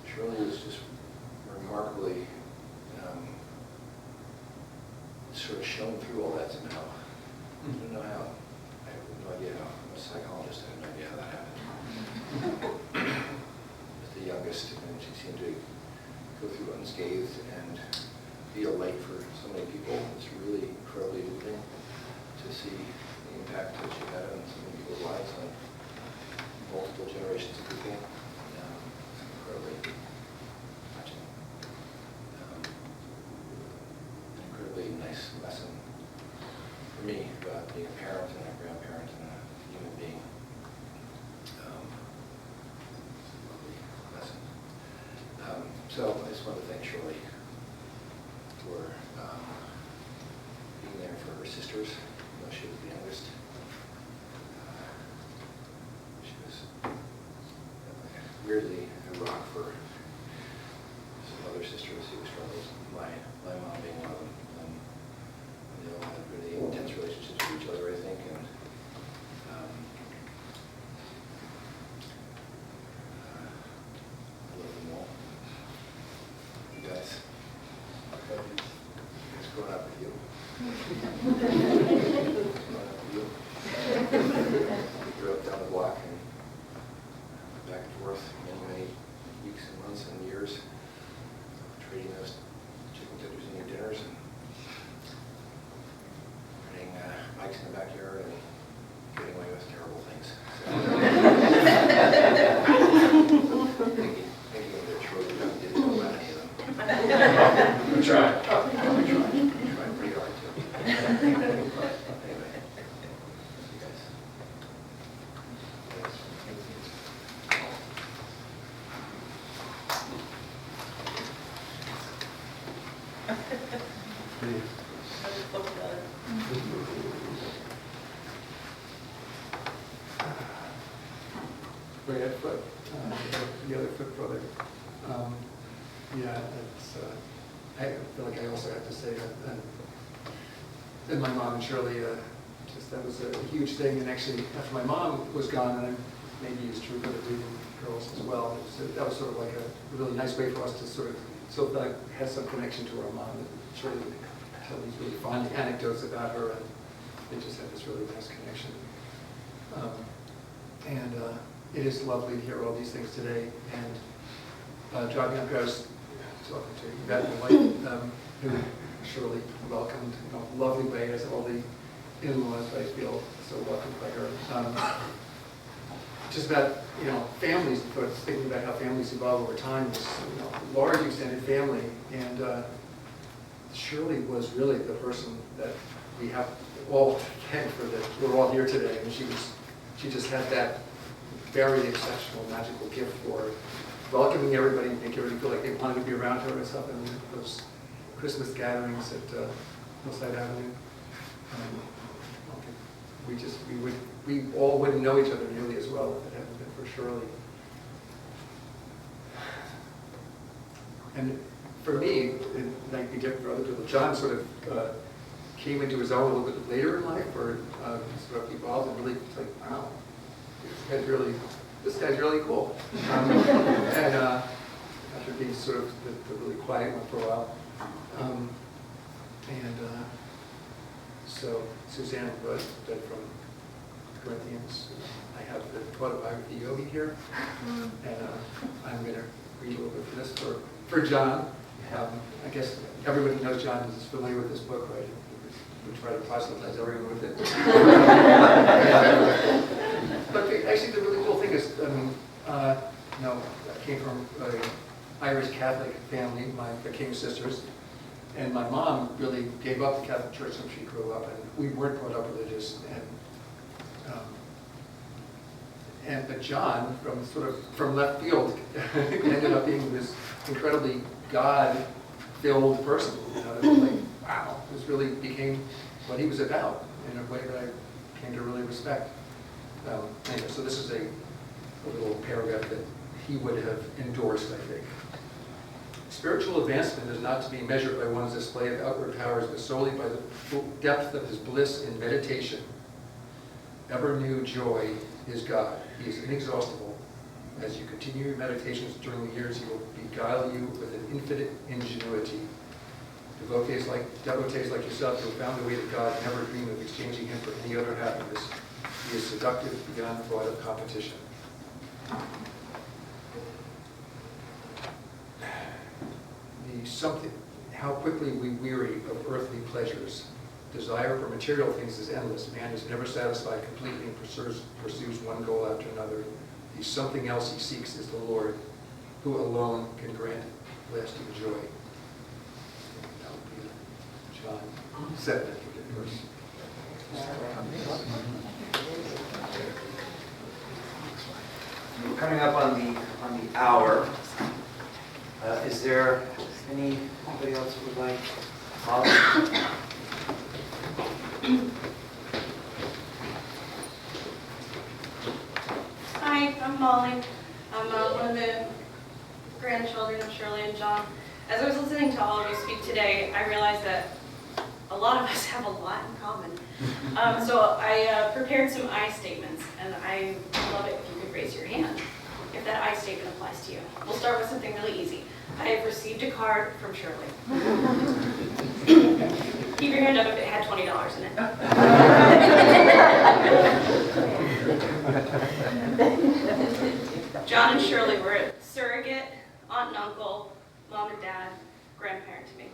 Shirley was just remarkably sort of shown through all that somehow. I don't know how. I have no idea how. I'm a psychologist. I have no idea how that happened. As the youngest, and she seemed to go through unscathed and be a light for so many people. It's really incredibly moving to see the impact that she had on so many people's lives, on multiple generations of people. It's incredibly touching. An incredibly nice lesson for me about being a parent and a grandparent and a human being. Lovely lesson. So I just want to thank Shirley for being there for her sisters. She was the youngest. She was weirdly a rock for some other sisters who struggled. My mom being one of them. They all had really intense relationships with each other, I think, and I love them all. You guys, it's growing up with you. We grew up down the block and back and forth many weeks and months and years, trading those chicken tenders in your dinners and riding bikes in the backyard and getting away with terrible things. Thinking of their children, I didn't know about any of them. We tried. We tried pretty hard to. Anyway, you guys. Brad Foote, the other Foote brother. Yeah, it's, I feel like I also have to say that, and my mom and Shirley, just that was a huge thing. And actually, after my mom was gone, and maybe it's true for the Breeden girls as well, that was sort of like a really nice way for us to sort of, so that I had some connection to our mom. That Shirley would tell these really fond anecdotes about her, and they just had this really nice connection. It is lovely to hear all these things today. And driving up, I was talking to Yvette, my wife, who Shirley welcomed in a lovely way, as all the in-laws, I feel so welcomed by her. Just about, families, but thinking about how families evolve over time, this large extended family, and Shirley was really the person that we have all to thank for that we're all here today. And she just had that very exceptional, magical gift for welcoming everybody, making everybody feel like they wanted to be around her and stuff. And those Christmas gatherings at Hillside Avenue, we all wouldn't know each other nearly as well if it hadn't been for Shirley. And for me, it might be different for other people. John sort of came into his own a little bit later in life, or sort of evolved and really like, wow, this guy's really cool. And after being sort of the really quiet one for a while. So Suzanne was read from Corinthians. I have the autobiography Yogi here, and I'm going to read a little bit from this for John. I guess everybody knows John is familiar with this book, right? We try to proselytize everyone with it. But actually, the really cool thing is, I came from an Irish Catholic family, the King sisters, and my mom really gave up the Catholic Church when she grew up, and we weren't brought up religious. But John, from left field, ended up being this incredibly God-filled person. It was like, wow, this really became what he was about in a way that I came to really respect. Anyway, so this is a little paragraph that he would have endorsed, I think. Spiritual advancement is not to be measured by one's display of outward powers, but solely by the depth of his bliss in meditation. Ever new joy is God. He is inexhaustible. As you continue your meditations during the years, he will beguile you with an infinite ingenuity. Devotees like yourself who have found the way to God never dream of exchanging him for any other happiness. He is seductive beyond thought of competition. How quickly we weary of earthly pleasures. Desire for material things is endless. Man is never satisfied completely and pursues one goal after another. The something else he seeks is the Lord, who alone can grant lasting joy. That would be John 7, verse. We're coming up on the hour. Is there anybody else who would like? Hi, I'm Molly. I'm one of the grandchildren of Shirley and John. As I was listening to all of you speak today, I realized that a lot of us have a lot in common. So I prepared some I statements, and I love it if you could raise your hand if that I statement applies to you. We'll start with something really easy. I have received a card from Shirley. Keep your hand up if it had $20 in it. John and Shirley were a surrogate, aunt and uncle, mom and dad, grandparent to me.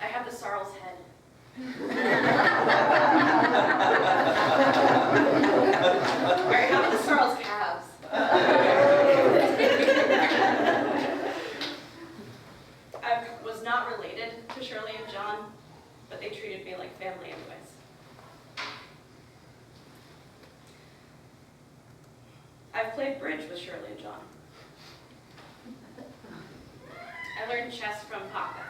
I have the Sarles head. I have the Sarles calves. I was not related to Shirley and John, but they treated me like family anyways. I've played bridge with Shirley and John. I learned chess from Papa.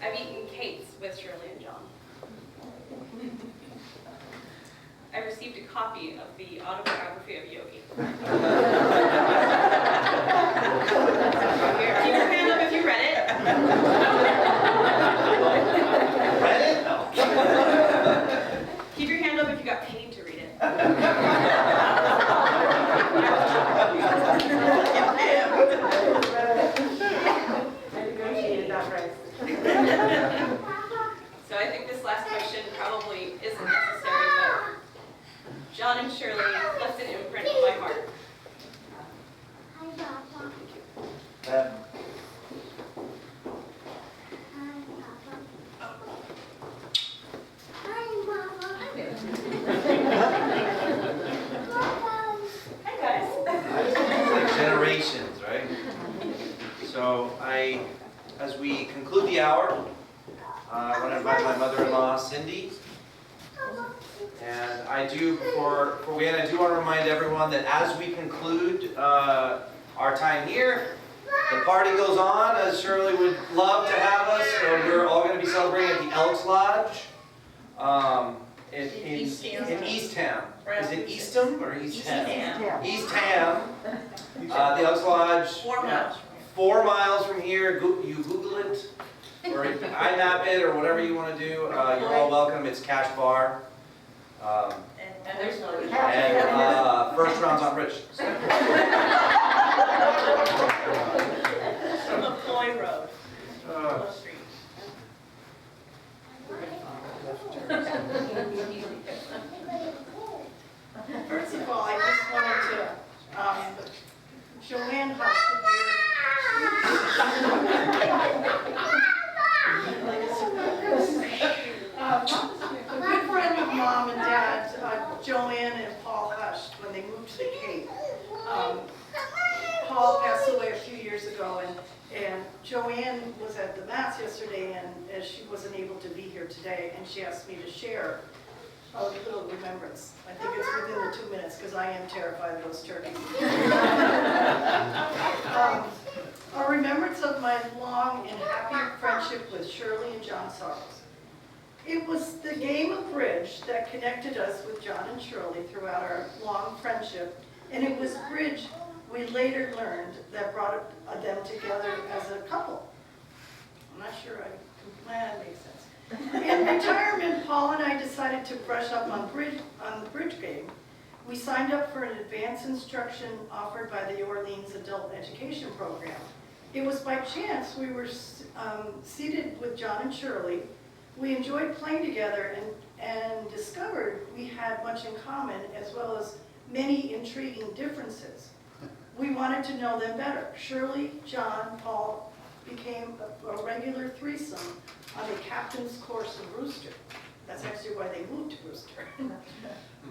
I've eaten cakes with Shirley and John. received a copy of the autobiography of Yogi. Keep your hand up if you read it. Read it? No. Keep your hand up if you got paid to read it. I negotiated that price. So I think this last question probably isn't necessary, but John and Shirley left an imprint on my heart. Hi guys. It's like generations, right? So as we conclude the hour, I want to invite my mother-in-law, Cindy. And I do, before we end, I do want to remind everyone that as we conclude our time here, the party goes on, as Shirley would love to have us. So we're all going to be celebrating at the Elks Lodge in Eastham. Is it Eastham or Eastham? Eastham. The Elks Lodge. 4 miles. 4 miles from here. You Google it, or I map it, or whatever you want to do. You're all welcome. It's cash bar. And there's no. And first round's on Rich. From the Floyd Road. Willow Street. First of all, I just wanted to, Joanne has a good friend of Mom and Dad, Joanne and Paul Hush, when they moved to the Cape. Paul passed away a few years ago, and Joanne was at the Mass yesterday, and she wasn't able to be here today, and she asked me to share a little remembrance. I think it's within the 2 minutes, because I am terrified of those turkeys. A remembrance of my long and happy friendship with Shirley and John Sarles. It was the game of bridge that connected us with John and Shirley throughout our long friendship, and it was bridge we later learned that brought them together as a couple. I'm not sure that makes sense. In retirement, Paul and I decided to brush up on the bridge game. We signed up for an advanced instruction offered by the Orleans Adult Education Program. It was by chance we were seated with John and Shirley. We enjoyed playing together and discovered we had much in common, as well as many intriguing differences. We wanted to know them better. Shirley, John, Paul became a regular threesome on the captain's course in Rooster. That's actually why they moved to Rooster.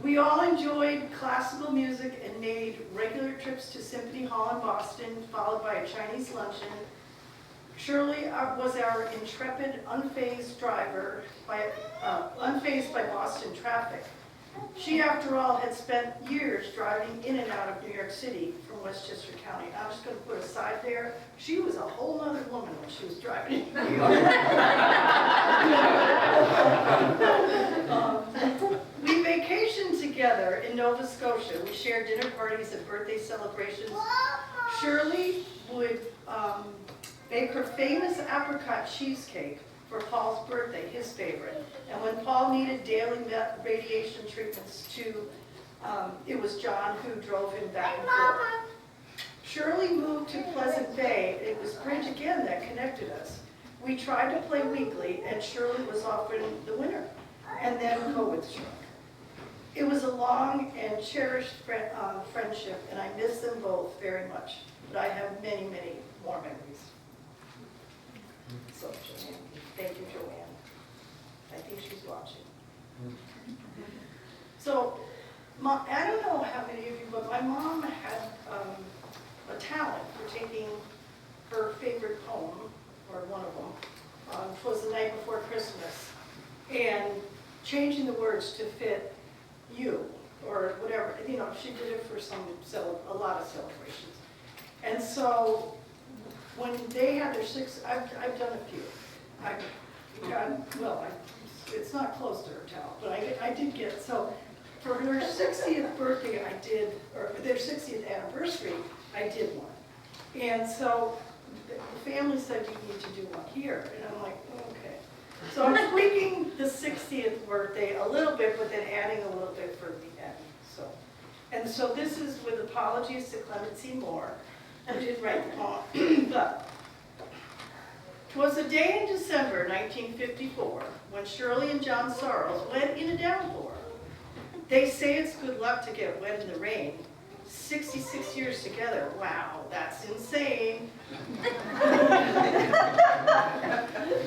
We all enjoyed classical music and made regular trips to Symphony Hall in Boston, followed by a Chinese luncheon. Shirley was our intrepid, unfazed driver, unfazed by Boston traffic. She, after all, had spent years driving in and out of New York City from Westchester County. I'm just going to put aside there, she was a whole other woman when she was driving in New York. We vacationed together in Nova Scotia. We shared dinner parties and birthday celebrations. Shirley would bake her famous apricot cheesecake for Paul's birthday, his favorite. And when Paul needed daily radiation treatments too, it was John who drove him back and forth. Shirley moved to Pleasant Bay. It was bridge again that connected us. We tried to play weekly, and Shirley was often the winner. And then COVID struck. It was a long and cherished friendship, and I miss them both very much. But I have many, many more memories. So, Joanne, thank you, Joanne. I think she's watching. So, I don't know how many of you, but my mom had a talent for taking her favorite poem, or one of them, "'Twas the Night Before Christmas, and changing the words to fit you, or whatever. You know, she did it for a lot of celebrations. And so, when they had their I've done a few. It's not close to her talent, but I did get, so For her 60th birthday, I did, or their 60th anniversary, I did one. And so the family said, you need to do one here. And I'm like, okay. So I'm tweaking the 60th birthday a little bit, but then adding a little bit for the end. So this is with apologies to Clement C. Moore, who did write the poem. But 'twas a day in December 1954 when Shirley and John Sarles went in a downpour. They say it's good luck to get wet in the rain. 66 years together, wow, that's insane.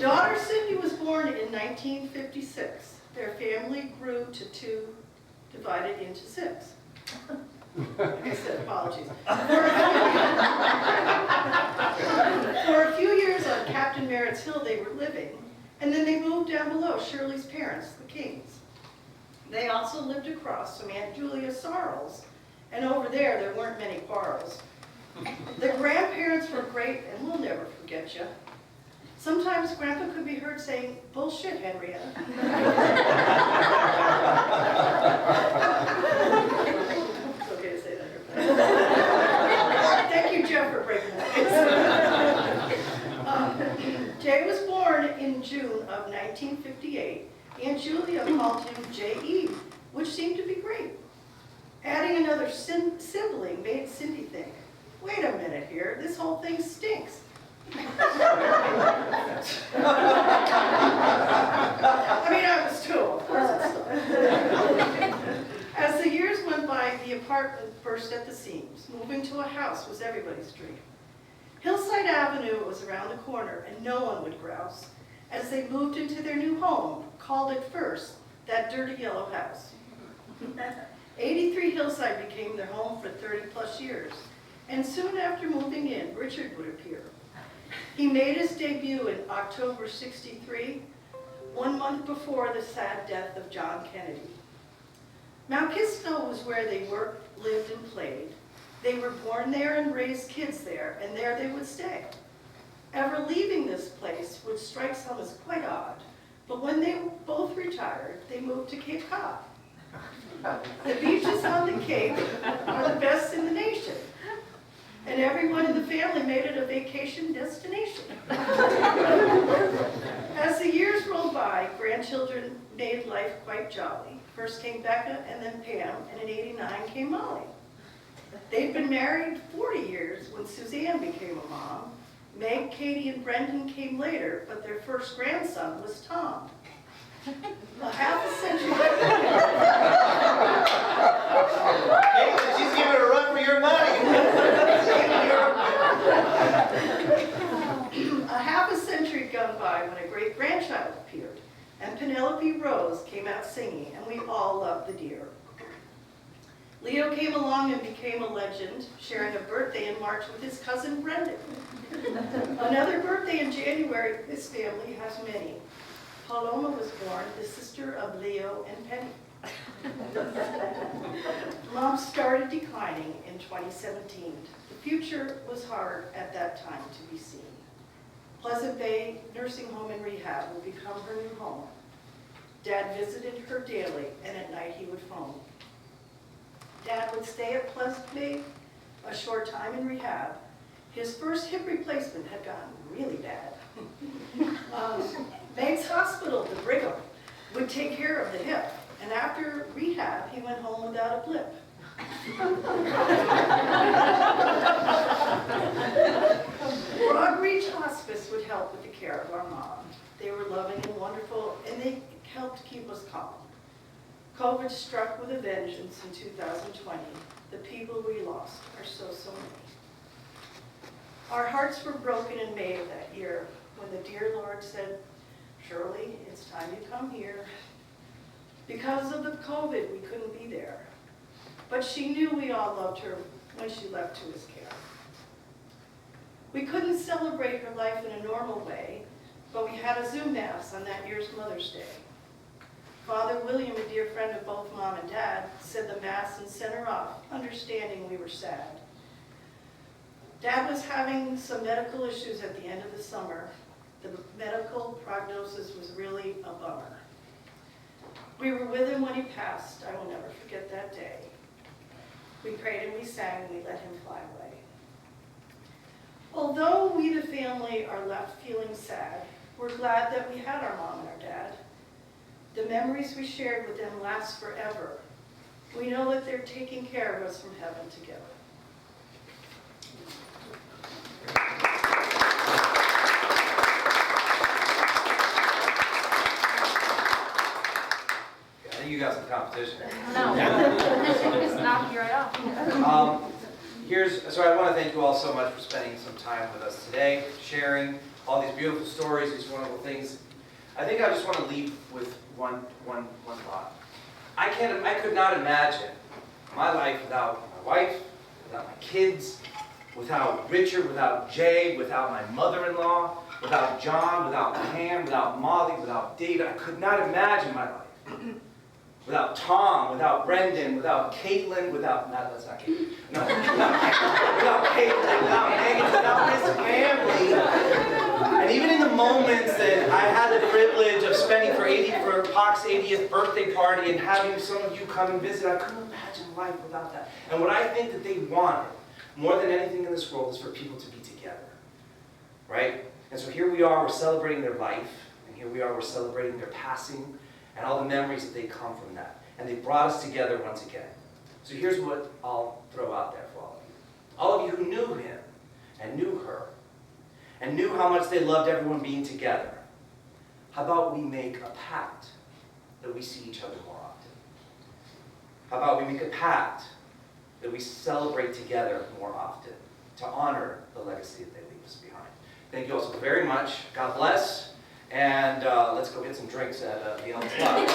Daughter Cindy was born in 1956. Their family grew to 2, divided into 6. Like I said, apologies. For a few years on Captain Merritt's Hill they were living, and then they moved down below, Shirley's parents, the Kings. They also lived across from Aunt Julia Sarles, and over there weren't many quarrels. The grandparents were great, and we'll never forget you. Sometimes Grandpa could be heard saying, bullshit, Henrietta. It's okay to say that. Thank you, Jeff, for breaking that. Jay was born in June of 1958. Aunt Julia called him J.E., which seemed to be great. Adding another sibling made Cindy think, wait a minute here, this whole thing stinks. I mean, I was too, of course it stunk. As the years went by, the apartment burst at the seams. Moving to a house was everybody's dream. Hillside Avenue was around the corner, and no one would grouse. As they moved into their new home, called it first, that dirty yellow house. 83 Hillside became their home for 30 plus years, and soon after moving in, Richard would appear. He made his debut in October '63, 1 month before the sad death of John Kennedy. Mount Kisco was where they worked, lived, and played. They were born there and raised kids there, and there they would stay. Ever leaving this place would strike some as quite odd, but when they both retired, they moved to Cape Cod. The beaches on the Cape are the best in the nation, and everyone in the family made it a vacation destination. As the years rolled by, grandchildren made life quite jolly. First came Becca, and then Pam, and in '89 came Molly. They'd been married 40 years when Suzanne became a mom. Meg, Katie, and Brendan came later, but their first grandson was Tom. A half a century. She's giving it a run for your money. A half a century gone by when a great grandchild appeared, and Penelope Rose came out singing, and we all loved the dear. Leo came along and became a legend, sharing a birthday in March with his cousin Brendan. Another birthday in January. This family has many. Paloma was born, the sister of Leo and Penny. Mom started declining in 2017. The future was hard at that time to be seen. Pleasant Bay Nursing Home and Rehab will become her new home. Dad visited her daily, and at night he would phone. Dad would stay at Pleasant Bay a short time in rehab. His first hip replacement had gotten really bad. Meg's Hospital, the Brigham, would take care of the hip, and after rehab, he went home without a blip. Broadreach Hospice would help with the care of our mom. They were loving and wonderful, and they helped keep us calm. COVID struck with a vengeance in 2020. The people we lost are so many. Our hearts were broken in May of that year when the dear Lord said, Shirley, it's time you come here. Because of the COVID, we couldn't be there. But she knew we all loved her when she left to his care. We couldn't celebrate her life in a normal way, but we had a Zoom Mass on that year's Mother's Day. Father William, a dear friend of both Mom and Dad, said the Mass and sent her off, understanding we were sad. Dad was having some medical issues at the end of the summer. The medical prognosis was really a bummer. We were with him when he passed. I will never forget We prayed and we sang, and we let him fly away. Although we, the family, are left feeling sad, we're glad that we had our mom and our dad. The memories we shared with them last forever. We know that they're taking care of us from heaven together. I think you got some competition. No. Just knock you right off. So I want to thank you all so much for spending some time with us today, sharing all these beautiful stories, these wonderful things. I think I just want to leave with one thought. I could not imagine my life without my wife, without my kids, without Richard, without Jay, without my mother-in-law, without John, without Pam, without Molly, without David. I could not imagine my life. Without Tom, without Brendan, without Caitlin, that's not Caitlin. No, without Caitlin, without Megan, without this family. And even in the moments that I had the privilege of spending for Pac's 80th birthday party and having some of you come and visit, I couldn't imagine life without that. And what I think that they wanted, more than anything in this world, is for people to be together, right? And so here we are, we're celebrating their life, and here we are, we're celebrating their passing, and all the memories that they come from that. And they brought us together once again. So here's what I'll throw out there for all of you. All of you who knew him and knew her and knew how much they loved everyone being together, how about we make a pact that we see each other more often? How about we make a pact that we celebrate together more often to honor the legacy that they leave us behind? Thank you all so very much. God bless. And let's go get some drinks at the Elms Club.